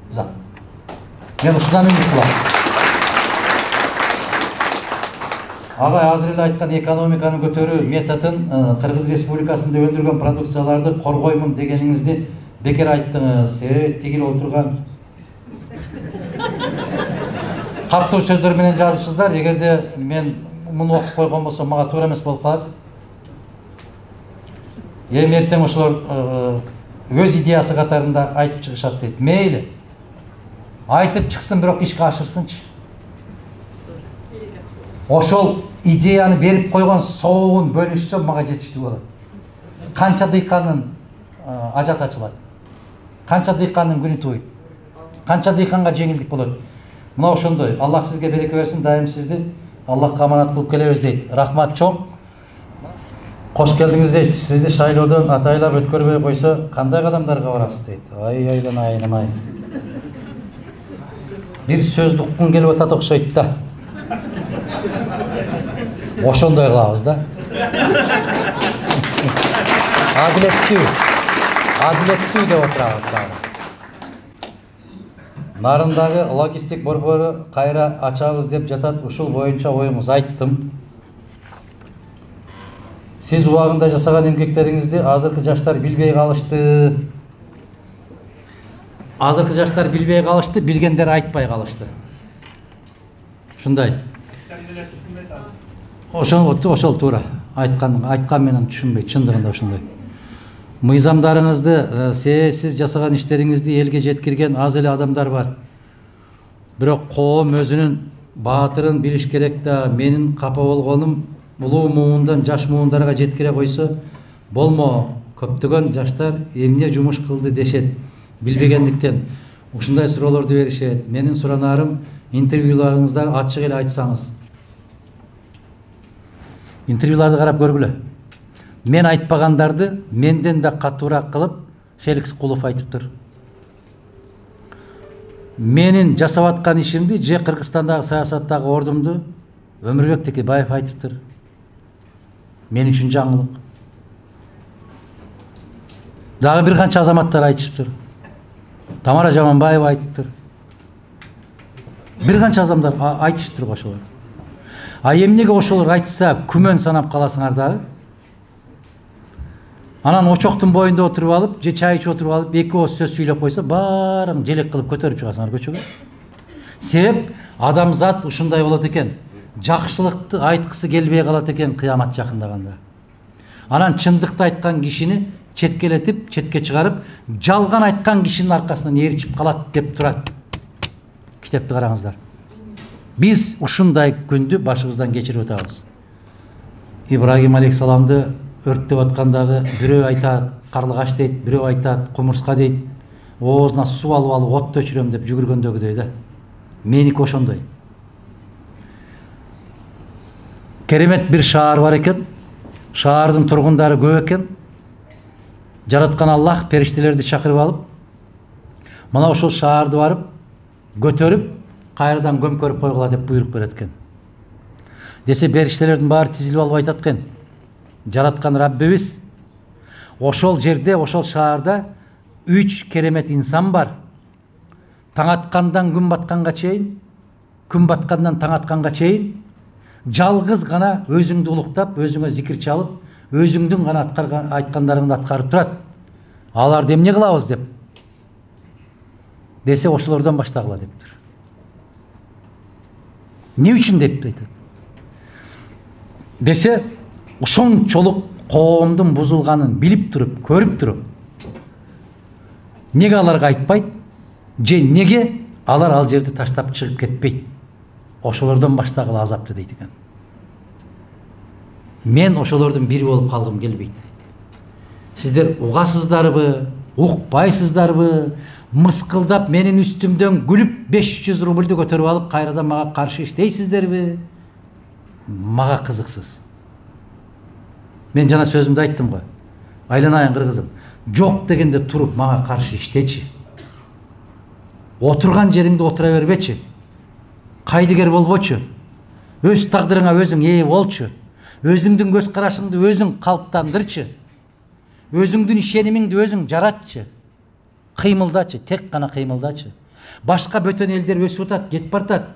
зат. Мен ушудан үмүт кылам. Агай азыр эле айткан экономиканы көтөрүү методун Кыргыз Республикасында өндүргөн продукцияларды коргоймун дегениңизди бекер айттыңыз. Тигил отурган каттуу сөздөр менен жазыпсыздар. Эгерде мен муну окуп койгон болсом, мага туура эмес болуп калат. Эми эртең ошолор өз идеясы катарында айтып чыгышат дейт. Мейли. Айтып чыксын, бирок ишке ашырсынчы. Ошол идеяны берип койгон сообун бөлүшсө мага жетиштүү болот. Канча дыйканын ажат ачылат. Канча дыйканын күнү тууйт. Канча дыйканга жеңилдик болот. Мына ошондой. Аллах сизге береке берсин, дайым сизди Аллахка аманат кылып келебиз дейт. Рахмат чоң. Кош келдиңиз дейт. Сизди шайлоодон атайлап өткөрбөй койсо, кандай кадамдарга барасыз дейт. Ай айламай. Бир сөздү уккун келип атат окшойт да. Ошондой кылабыз да. Адилеттүү. адилеттүү деп отурабыз дагы. Нарындагы логистик борбору кайра ачабыз деп жатат. Ушул боюнча оюңузду айттым. Сиз убагында жасаган эмгектериңизди азыркы жаштар билбей калышты. Азыркы жаштар билбей калышты, билгендер айтпай калышты. Ушундай. Ошол туура. Айткан менен түшүнбөйт, чындыгында ошондой. Мыйзамдарыңызды, сиз жасаган иштериңизди элге жеткирген аз эле адамдар бар. Бирок коом өзүнүн баатырын билиш керек да, менин капа болгонум улуу муундан жаш муундарга жеткире койсо болмо. Көптөгөн жаштар эмне жумуш кылды дешет, билбегендиктен ушундай суроолорду беришет. Менин суранарым, интервьюларыңызда ачык эле айтсаңыз. Интервьюларды карап көргүлө. Мен айтпагандарды менден да катуураак кылып Феликс Кулов айтыптыр. Менин жасап аткан ишимди же Кыргызстандагы саясаттагы ордумду Өмүрбек Текебаев айтыптыр. Мен үчүн жаңылык. Дагы бир канча азаматтар айтышыптыр. Тамара Жаманбаева айтыптыр. Бир канча адамдар айтышыптыр ошолор. Эмнеге ошолор айтса күмөн санап каласыңар дагы? Анан очоктун боюнда отуруп алып, же чай ичип отуруп алып, эки ооз сөз сүйлөп койсо, баарын желек кылып көтөрүп чыгасыңар көчөгө. Себеп адамзат ушундай болот экен. Жакшылыкты айткысы келбей калат экен кыямат жакындаганда. Анан чындыкты айткан кишини четкелетип, четке чыгарып, жалган айткан кишинин аркасынан ээрчип калат деп турат. Китепти караңыздар. Биз ушундай күндү башыбыздан кечирип атабыз. Ибрагим алейхисаламды өрттөп аткандагы бирөө айтат карлыгаш дейт, бирөө айтат кумурска дейт, оозуна суу алып отто өчүрөм деп жүгүргөндөгүдөй да. Меники ошондой. Керемет бир шаар бар экен. Шаардын тургундары көп экен. Жараткан Аллах периштелерди чакырып алып, мына ошол шаарды барып көтөрүп, кайрадан көмкөрүп койгула деп буйрук берет экен. Десе периштелердин баары тизилип алып айтат экен. Жараткан Раббибиз ошол жерде, ошол шаарда 3 керемет инсан бар. Таң аткандан күн батканга чейин, күн баткандан таң атканга чейин жалгыз гана өзүңдү улуктап, өзүңө зикир чалып, өзүңдүн гана айткандарыңды аткарып турат. Аларды эмне кылабыз деп. Десе ошолордон баштагыла дептир. Не үчүн деп айтат. Десе ошончолук коомдун бузулганын билип туруп, көрүп туруп, неге аларга айтпайт, же неге алар ал жерди таштап чыгып кетпейт? Ошолордон баштагыла азапты дейт экен. Мен ошолордун бири болуп калгым келбейт. Сиздер угасыздарбы, укпайсыздарбы? Мыскылдап менин үстүмдөн күлүп 500 рубльды көтөрүп алып кайрадан мага каршы иштейсиздерби? Мага кызыксыз. Мен жана сөзүмдү айттым го. Айланайын кыргызым. Жок дегенде туруп мага каршы иштечи. Отурган жериңде отура бербечи. Кайдыгер болбочу. Өз тагдырыңа өзүң ээ болчу. Өзүңдүн көз карашыңды өзүң калыптандырчы. Өзүңдүн ишенимиңди өзүң жаратчы. Кыймылдачы, тек гана кыймылдачы. Башка бөтөн элдер өсүп атат, кетип бартат.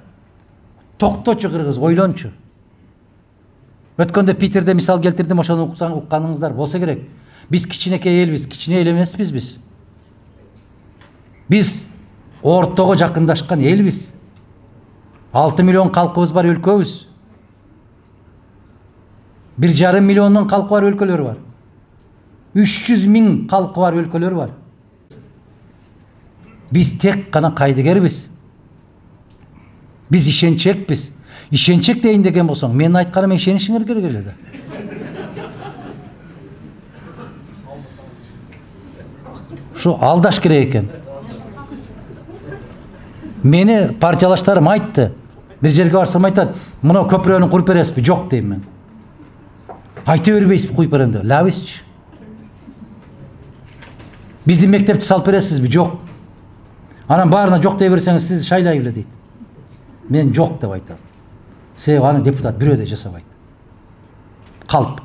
Токточу кыргыз, ойлончу. Өткөндө Питерде мисал келтирдим, ошону укканыңыздар болсо керек. Биз кичинекей элбиз, кичине эл эмеспиз биз. Биз ортого жакындашкан элбиз. 6 миллион калкыбыз бар өлкөбүз. 1,5 миллиондун калкы бар өлкөлөр бар. 300 миң калкы бар өлкөлөр бар. Биз тек гана кайдыгербиз. Биз ишенчекпиз. Ишенчек дейин деген болсоң, менин айтканыма ишенишиңер керек эле да. Şu aldаш керек экен. Мени партиялаштарым айтты. Бир жерге барсам айтат, мына көпүрөнү куруп бересизби? Жок дейм мен. Айта бербейсизби куюп берем деп? Лабизчи. Биздин мектепти салып бересизби? Жок. Анан баарына жок дей берсеңиз, сизди шайлай эле дейт. Мен жок деп айтам. Себеби аны депутат бирөө да жасабайт. Калп.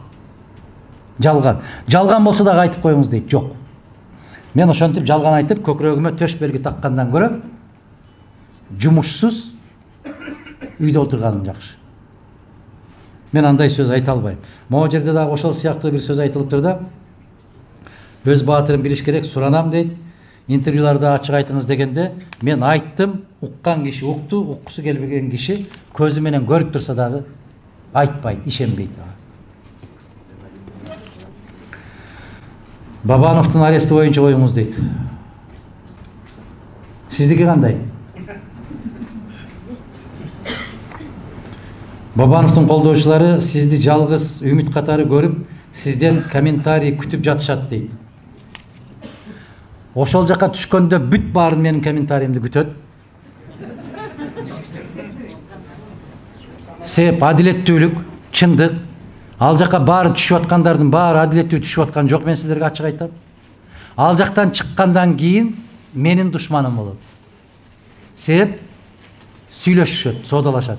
Жалган. Жалган болсо да айтып коюңуз дейт. Жок. Мен ошентип жалган айтып көкүрөгүмө төш белги таккандан көрө жумушсуз үйдө отурганым жакшы. Мен андай сөз айта албайм. Могу жерде дагы ошол сыяктуу бир сөз айтылыптыр да. Өз баатырын билиш керек, суранам дейт. Интервьюларда ачык айтыңыз дегенде, мен айттым, уккан киши укту, уккусу келбеген киши көзү менен көрүп турса дагы айтпайт, ишенбейт. Бабановдун арести боюнча оюңуз дейт. Сиздики кандай? Бабановдун колдоочулары сизди жалгыз үмүт катары көрүп, сизден комментарий күтүп жатышат дейт. Ошол жака түшкөндө бүт баарын менин комментариymди күтөт. Себеп адилеттүүлүк, чындык. Ал жака баары түшүп аткандардын баары адилеттүү түшүп аткан жок, мен сиздерге ачык айтам. Ал жактан чыккандан кийин менин душманым болот. Себеп сүйлөшүшөт, соодалашат.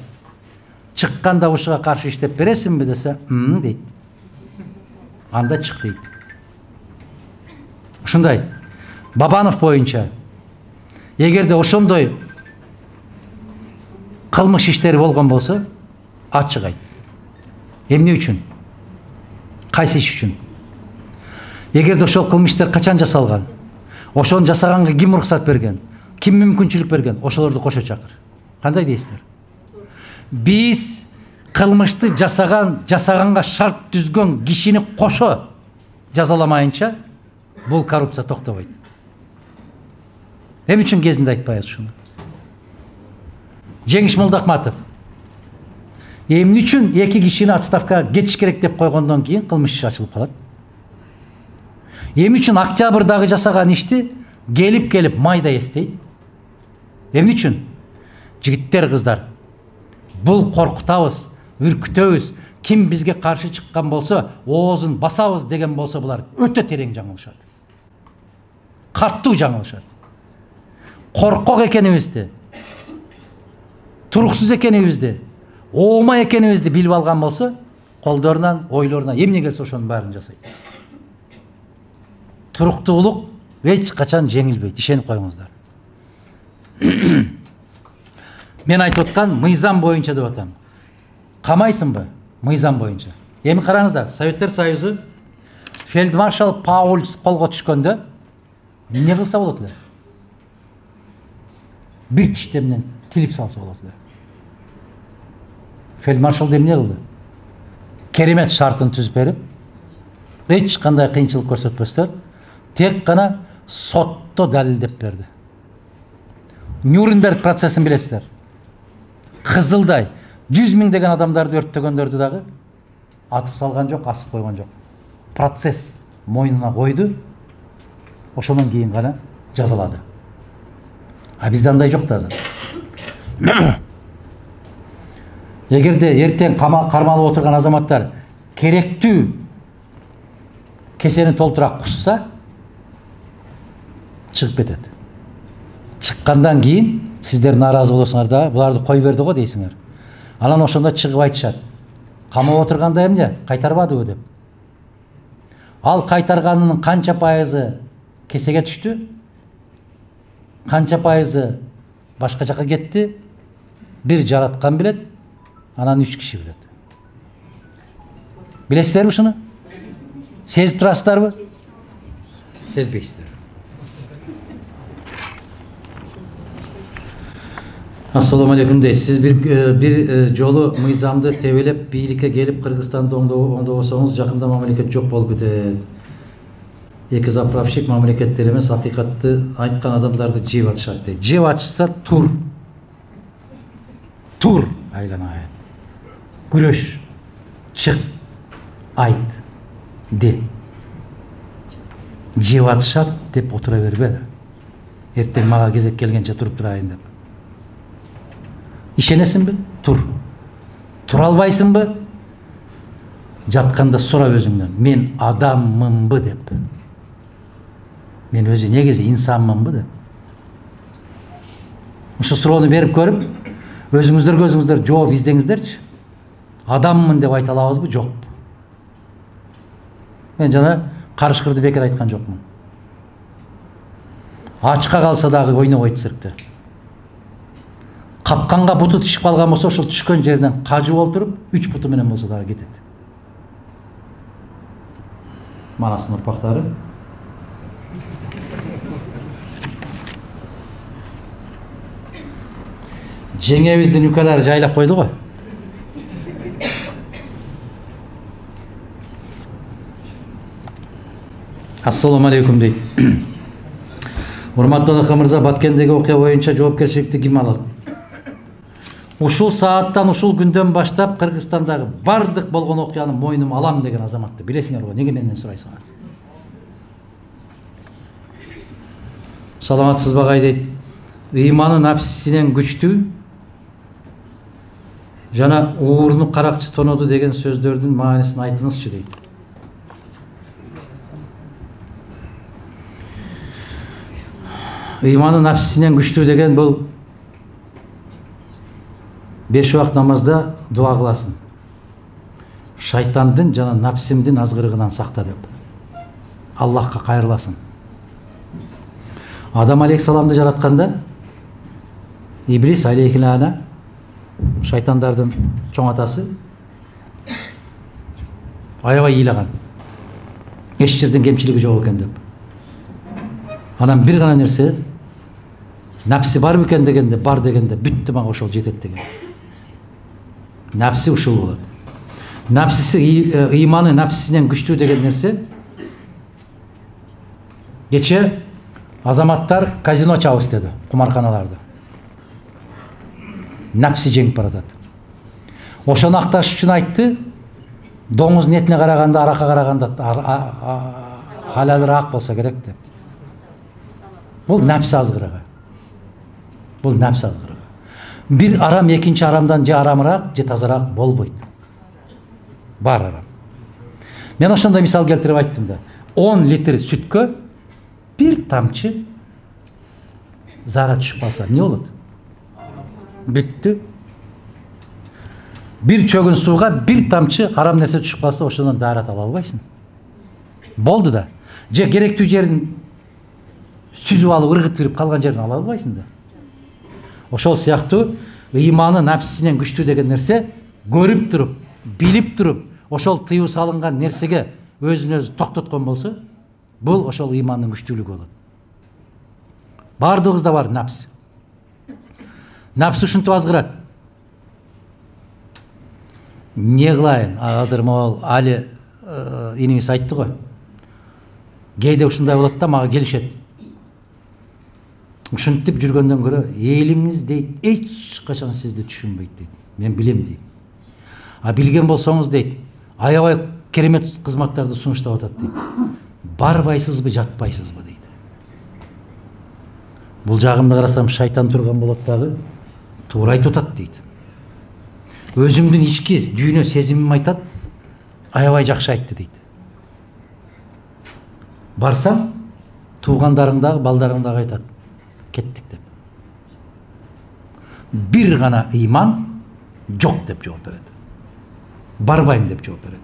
Чыкканда ушуга каршы иштеп бересиңби десе, дейт. Анда чык дейт. Ушундай. Бабанов боюнча эгерде ошондой кылмыш иштери болгон болсо, ачык айт. Эмне үчүн? Кайсы иш үчүн? Эгерде ошол кылмыштар качан жасалган? Ошону жасаганга ким уруксат берген? Ким мүмкүнчүлүк берген? Ошолорду кошо чакыр. Кандай дейсиздер? Биз кылмышты жасаганга шарт түзгөн кишини кошо жазаламайынча бул коррупция токтобойт. Эмне үчүн кезинде айтпайбыз ушуну? Жеңиш Молдахматов эмне үчүн эки кишини отставкага кетиш керек деп койгондон кийин кылмыш иши ачылып калат? Эмне үчүн октябрдагы жасаган ишти келип майда эстейт? Эмне үчүн? Жигиттер, кыздар, бул коркутабыз, үркүтөбүз, ким бизге каршы чыккан болсо, оозун басабыз деген болсо, булар өтө терең жаңылышат. Каттуу жаңылышат. Коркок экенибизди, туруксуз экенибизди, оома экенибизди билип алган болсо, колдорунан, ойлорунан эмне келсе ошонун баарын жасайт. Туруктуулук эч качан жеңилбейт, ишенип коюңуздар. Мен айтып аткан мыйзам боюнча деп атам. Камайсыңбы? Мыйзам боюнча. Эми караңыздар, Советтер Союзу фельдмаршал Паульс колго түшкөндө эмне кылса болот эле? Бир тиште менен тилип салса болот эле. Фельдмаршал эмне кылды? Керемет шартын түзүп берип, эч кандай кыйынчылык көрсөтпөстөн, тек гана сотто далилдеп берди. Нюрнберг процессин билесиздер. Кызылдай 100 миңдеген адамдарды өрттөгөндөрдү дагы атып салган жок, асып койгон жок. Процесс мойнуна койду, ошондон кийин гана жазалады. А бизде андай жок да азыр. Эгерде эртең кармалып отурган азаматтар керектүү кесени толтура кусса, чыгып кетет. Чыккандан кийин сиздер нааразы болосуңар да, буларды кой берди го дейсиңер. Анан ошондо чыгып айтышат. Камап отурганда эмне? Кайтарбадыбы деп. Ал кайтарганынын канча пайызы кесеге түштү? Канча пайызы башка жака кетти? Бир жараткан билет, анан 3 киши билет. Билесиздерби ушуну? Сезип турасыздарбы? Сезбейсиздер. Ассаламу алейкум дейсиз. Сиз бир жолу мыйзамды тебелеп бийликке келип Кыргызстанды оңдобосоңуз, жакында мамлекет жок болуп кетет. Эки заправщик мамлекеттер эмес, акыйкатты айткан адамдарды жеп атышат дейт. Жеп атышса тур. Тур, айланайын. Күрөш. Чык. Айт. Де. Жеп атышат деп отура бербе. Эртең мага кезек келгенче туруп турайын деп. Ишенесиңби? Тур. Тура албайсыңбы? Жатканда сура өзүңдөн. Мен адаммынбы деп. Мен өзү негизи инсанмынбы деп. Ошо суроону берип көрүп, өзүңүздөр жооп издеңиздерчи. Адаммын деп айта алабызбы, жокпу? Мен жана карышкырды бекер айткан жокмун. Ачка калса дагы ойнобойт циркте. Капканга буту түшүп калган болсо, ошол түшкөн жеринен кажып олтуруп, 3 буту менен болсо дагы кетет. Манастын урпактары. Жеңебиздин үкалары жайлап койду го. Ассаламу алейкум дейт. Урматтуу Ака мырза, Баткендеги окуя боюнча жоопкерчиликти ким алат? Ушул сааттан, ушул күндөн баштап Кыргызстандагы бардык болгон окуяны мойнума алам деген азаматты билесиңер го. Неге менден сурайсыңар? Саламатсызбы агай дейт. Ыйманы напсисинен күчтүү жана ууруну каракчы тоноду деген сөздөрдүн маанисин айтыңызчы дейт. Ыйманы напсисинен күчтүү деген бул 5 убак намазда дуа кыласың. Шайтандын жана напсимдин азгырыгынан сакта деп. Аллахка кайрыласың. Адам алейхиссаламды жаратканда Иблис алейхилана, шайтандардын чоң атасы, аябай ыйлаган. Эч жерден кемчилиги жок экен деп. Анан бир гана нерсе, напси бар бекен дегенде, бар дегенде бүттү мага ошол жетет деген. Напси ушул болот. Напсиси, ыйманы напсисинен күчтүү деген нерсе, кече азаматтар казино чабыс деди, кумарканаларды. Напси жеңип баратат. Ошону акташ үчүн айтты, доңуз нетине караганда, аракка караганда халалыраак болсо керек деп. Бул напси азгырыгы. Бул напси азгырыгы. Бир арам экинчи арамдан же арамыраак, же тазараак болбойт. Бар арам. Мен ошондой мисал келтирип айттым да. 10 литр сүткө бир тамчы зара түшүп калса эмне болот? Бүттү. Бир чөгүн сууга бир тамчы арам нерсе түшүп калса, ошондон даарат ала албайсың. Болду да. Же керектүү жерин сүзүп алып, ыргытып калган жерин ала албайсың да. Ошол сыяктуу ыйманы напсисинен күчтүү деген нерсе көрүп туруп, билип туруп, ошол тыюу салынган нерсеге өзүн өзү токтоткон болсо, бул ошол ыймандын күчтүүлүгү болот. Бардыгыбызда бар напс. Напс ушинтип азгырат. Не кылайын? Азыр могул Али иниңиз айтты го. Кээде ушундай болот да, мага келишет. Ушинтип жүргөндөн көрө, элиңиз дейт, эч качан сизди түшүнбөйт дейт. Мен билем дейт. А билген болсоңуз дейт, аябай керемет кызматтарды сунуштап атат дейт. Барбайсызбы, жатпайсызбы дейт. Бул жагымды карасам шайтан турган болот дагы, туура айтып атат дейт. Өзүмдүн ички дүйнө сезимим айтат, аябай жакшы айтты дейт. Барсам, туугандарыңдагы, балдарыңдагы айтат, кеттик деп. Бир гана ыйман жок деп жооп берет. Барбайм деп жооп берет.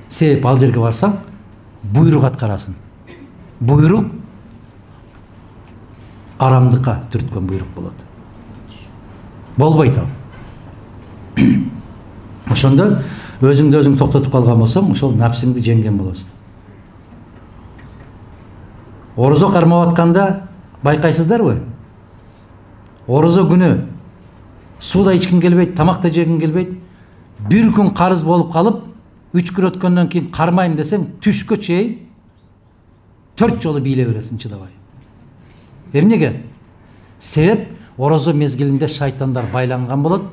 Себеп ал жерге барсаң, буйрук аткарасың. Буйрук арамдыкка түрткөн буйрук болот. Болбойт ал. Ошондо өзүңдү өзүң токтотуп калган болсоң, ошол напсиңди жеңген болосуң. Орозо кармап атканда байкайсыздарбы? Орозо күнү сууда ичкин келбейт, тамак да жегин келбейт. Бир күн карыз болуп калып, 3 күн өткөндөн кийин кармайм десең, түшкө чейин 4 жолу бийле бересиң чыдабай. Эмнеге? Себеп орозо мезгилинде шайтандар байланган болот,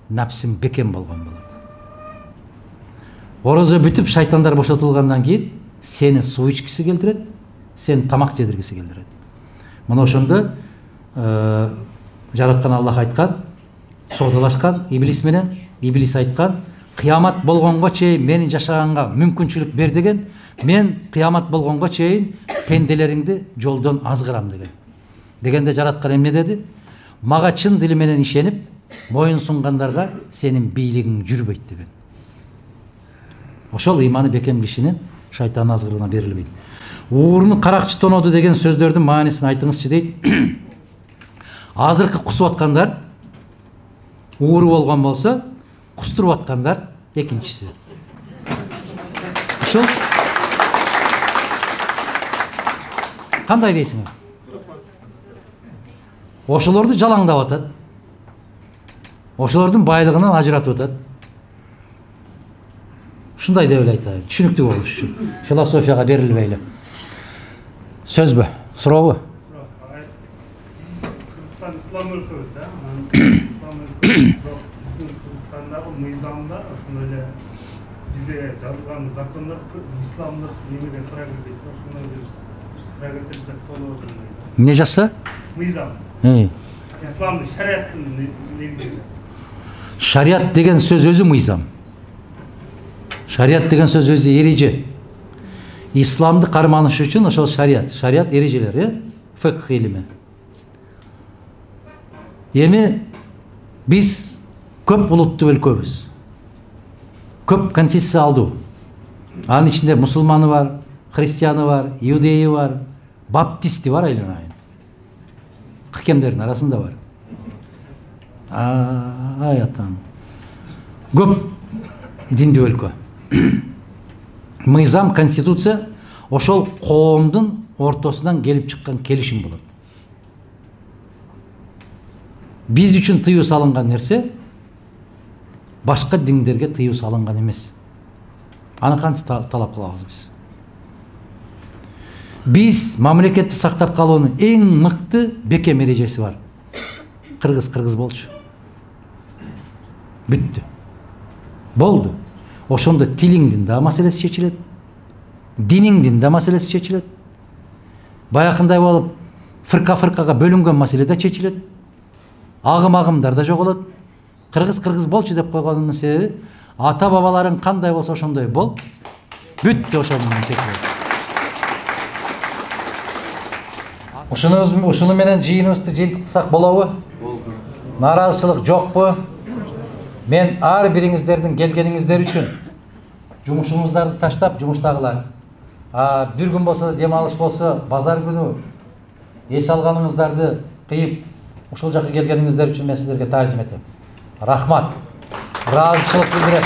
напсиң бекем болгон болот. Орозо бүтүп шайтандар бошотулгандан кийин сени суу ичкиси келтирет, сени тамак жедиргиси келтирет. Мына ошондо жараткан Аллах айткан, соодалашкан Иблис менен, Иблис айткан, кыямат болгонго чейин мени жашаганга мүмкүнчүлүк бер деген, мен кыямат болгонго чейин пенделериңди жолдон азгырам деген. Дегенде жараткан эмне деди? Мага чын дили менен ишенип, моюн сунгандарга сенин бийлигиң жүрбөйт деген. Ошол ыйманы бекем кишинин шайтан азгырыгына берилбейт. Уурunu каракчы тоноду деген сөздөрдүн маанисин айтыңызчы дейт. Азыркы кусуп аткандар ууру болгон болсо, кустуруп аткандар экинчиси. Ушул кандай дейсиңер? Ошолорду жалаңдап атат. Ошолордун байлыгынан ажыратып атат. Ушундай деп айтайын. Түшүнүктүү болуш үчүн. Философияга берилбейли. Сөзбү? Сурообу? Кыргызстан ислам өлкөбүз да. Ислам өлкөбүз Кыргызстандагы мыйзамдар ошондой эле бизде жазылган закондор исламдык немеге туура келбейт. Ошондой бир прогрессивдик болот. Эмне жазса? Мыйзам. Исламдык шариаттын негизинде. Шариат деген сөз өзү мыйзам. Шариат деген сөз өзү эреже. Исламды карманыш үчүн ошол шариат. Шариат эрежелери, фикх илими. Эми биз көп улуттуу өлкөбүз. Көп конфессиялдуу. Анын ичинде мусулманы бар, христианы бар, иудейи бар, баптисти бар айланайын. Кемдердин арасында бар. Ай атам. Көп диндүү өлкө. Мыйзам, конституция ошол коомдун ортосунан келип чыккан келишим болот. Биз үчүн тыюу салынган нерсе башка диндерге тыюу салынган эмес. Аны кантип талап кылабыз биз? Биз мамлекетти сактап калуунун эң мыкты бекем эрежеси бар. Кыргыз болчу. Бүттү. Болду. Ошондо тилиңдин да маселеси чечилет. Диниңдин да маселеси чечилет. Баякындай болуп фырка-фыркага бөлүнгөн маселе да чечилет. Агым-агымдар да жоголот. Кыргыз болчу деп койгонунун себеби ата бабаларың кандай болсо ошондой бол. Бүттү, ошол менен чечилет. Ушуну менен жыйыныбызды жыйынтыктасак болобу? Нааразычылык жокпу? Мен ар бириңиздердин келгениңиздер үчүн жумушуңуздарды таштап жумуштагылар. Бир күн болсо дем алыш болсо, базар күнү эс алганыңыздарды кыйып ушул жакка келгениңиздер үчүн мен сиздерге таазим этем. Рахмат. Ыраазычылык билдирет.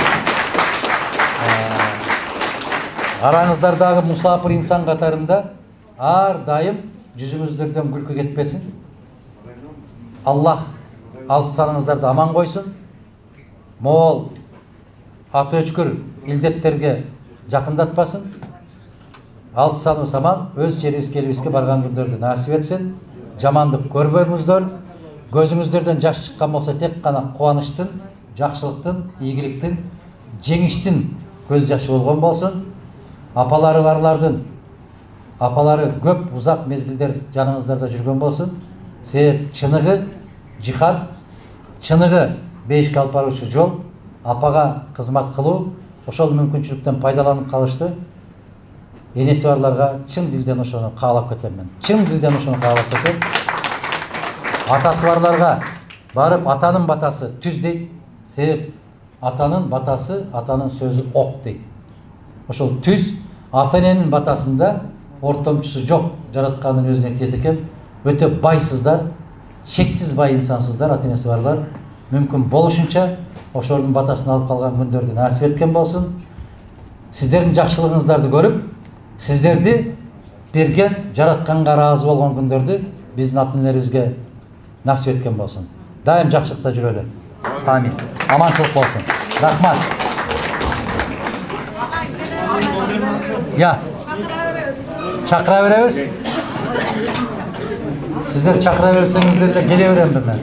Араңыздардагы мусафир инсан катарында ар дайым жүзүңүздөрдөн күлкү кетпесин. Аллах алты саныңыздарды аман койсун. Мол аты өчкүр илдеттерге жакындатпасын. Алты саныбыз аман, өз жерибизге элибизге барган күндөрдү насип этсин. Жамандык көрбөңүздөр. Көзүңүздөрдөн жаш чыккан болсо тек гана кубанычтын, жакшылыктын, ийгиликтин, жеңиштин көз жашы болгон болсун. Апалары барлардын апалары көп узак мезгилдер жаныңыздарда жүргөн болсун. Себеп чыныгы жихад, чыныгы бейишке алып баруучу жол, апага кызмат кылуу, ошол мүмкүнчүлүктөн пайдаланып калышты. Энеси барларга чын дилден ошону каалап кетем мен. Чын дилден ошону каалап кетем. Атасы барларга барып атанын батасы түз дейт. Себеп атанын батасы, атанын сөзү ок дейт. Ошол түз ата-эненин батасында ортомчусу жок жаратканын өзүнө тиет экен. Өтө байсыздар, чексиз бай инсансыздар, ата-энеси барлар. Мүмкүн болушунча ошолордун батасын алып калган күндөрдү насип эткен болсун. Сиздердин жакшылыгыңыздарды көрүп, сиздерди берген, жаратканга ыраазы болгон күндөрдү биздин ата-энелерибизге насип эткен болсун. Дайым жакшылыкта жүрөлү. Амин. Аманчылык болсун. Рахмат. Чакыра беребиз. Сиздер чакыра берсеңиздер эле келе берем мен.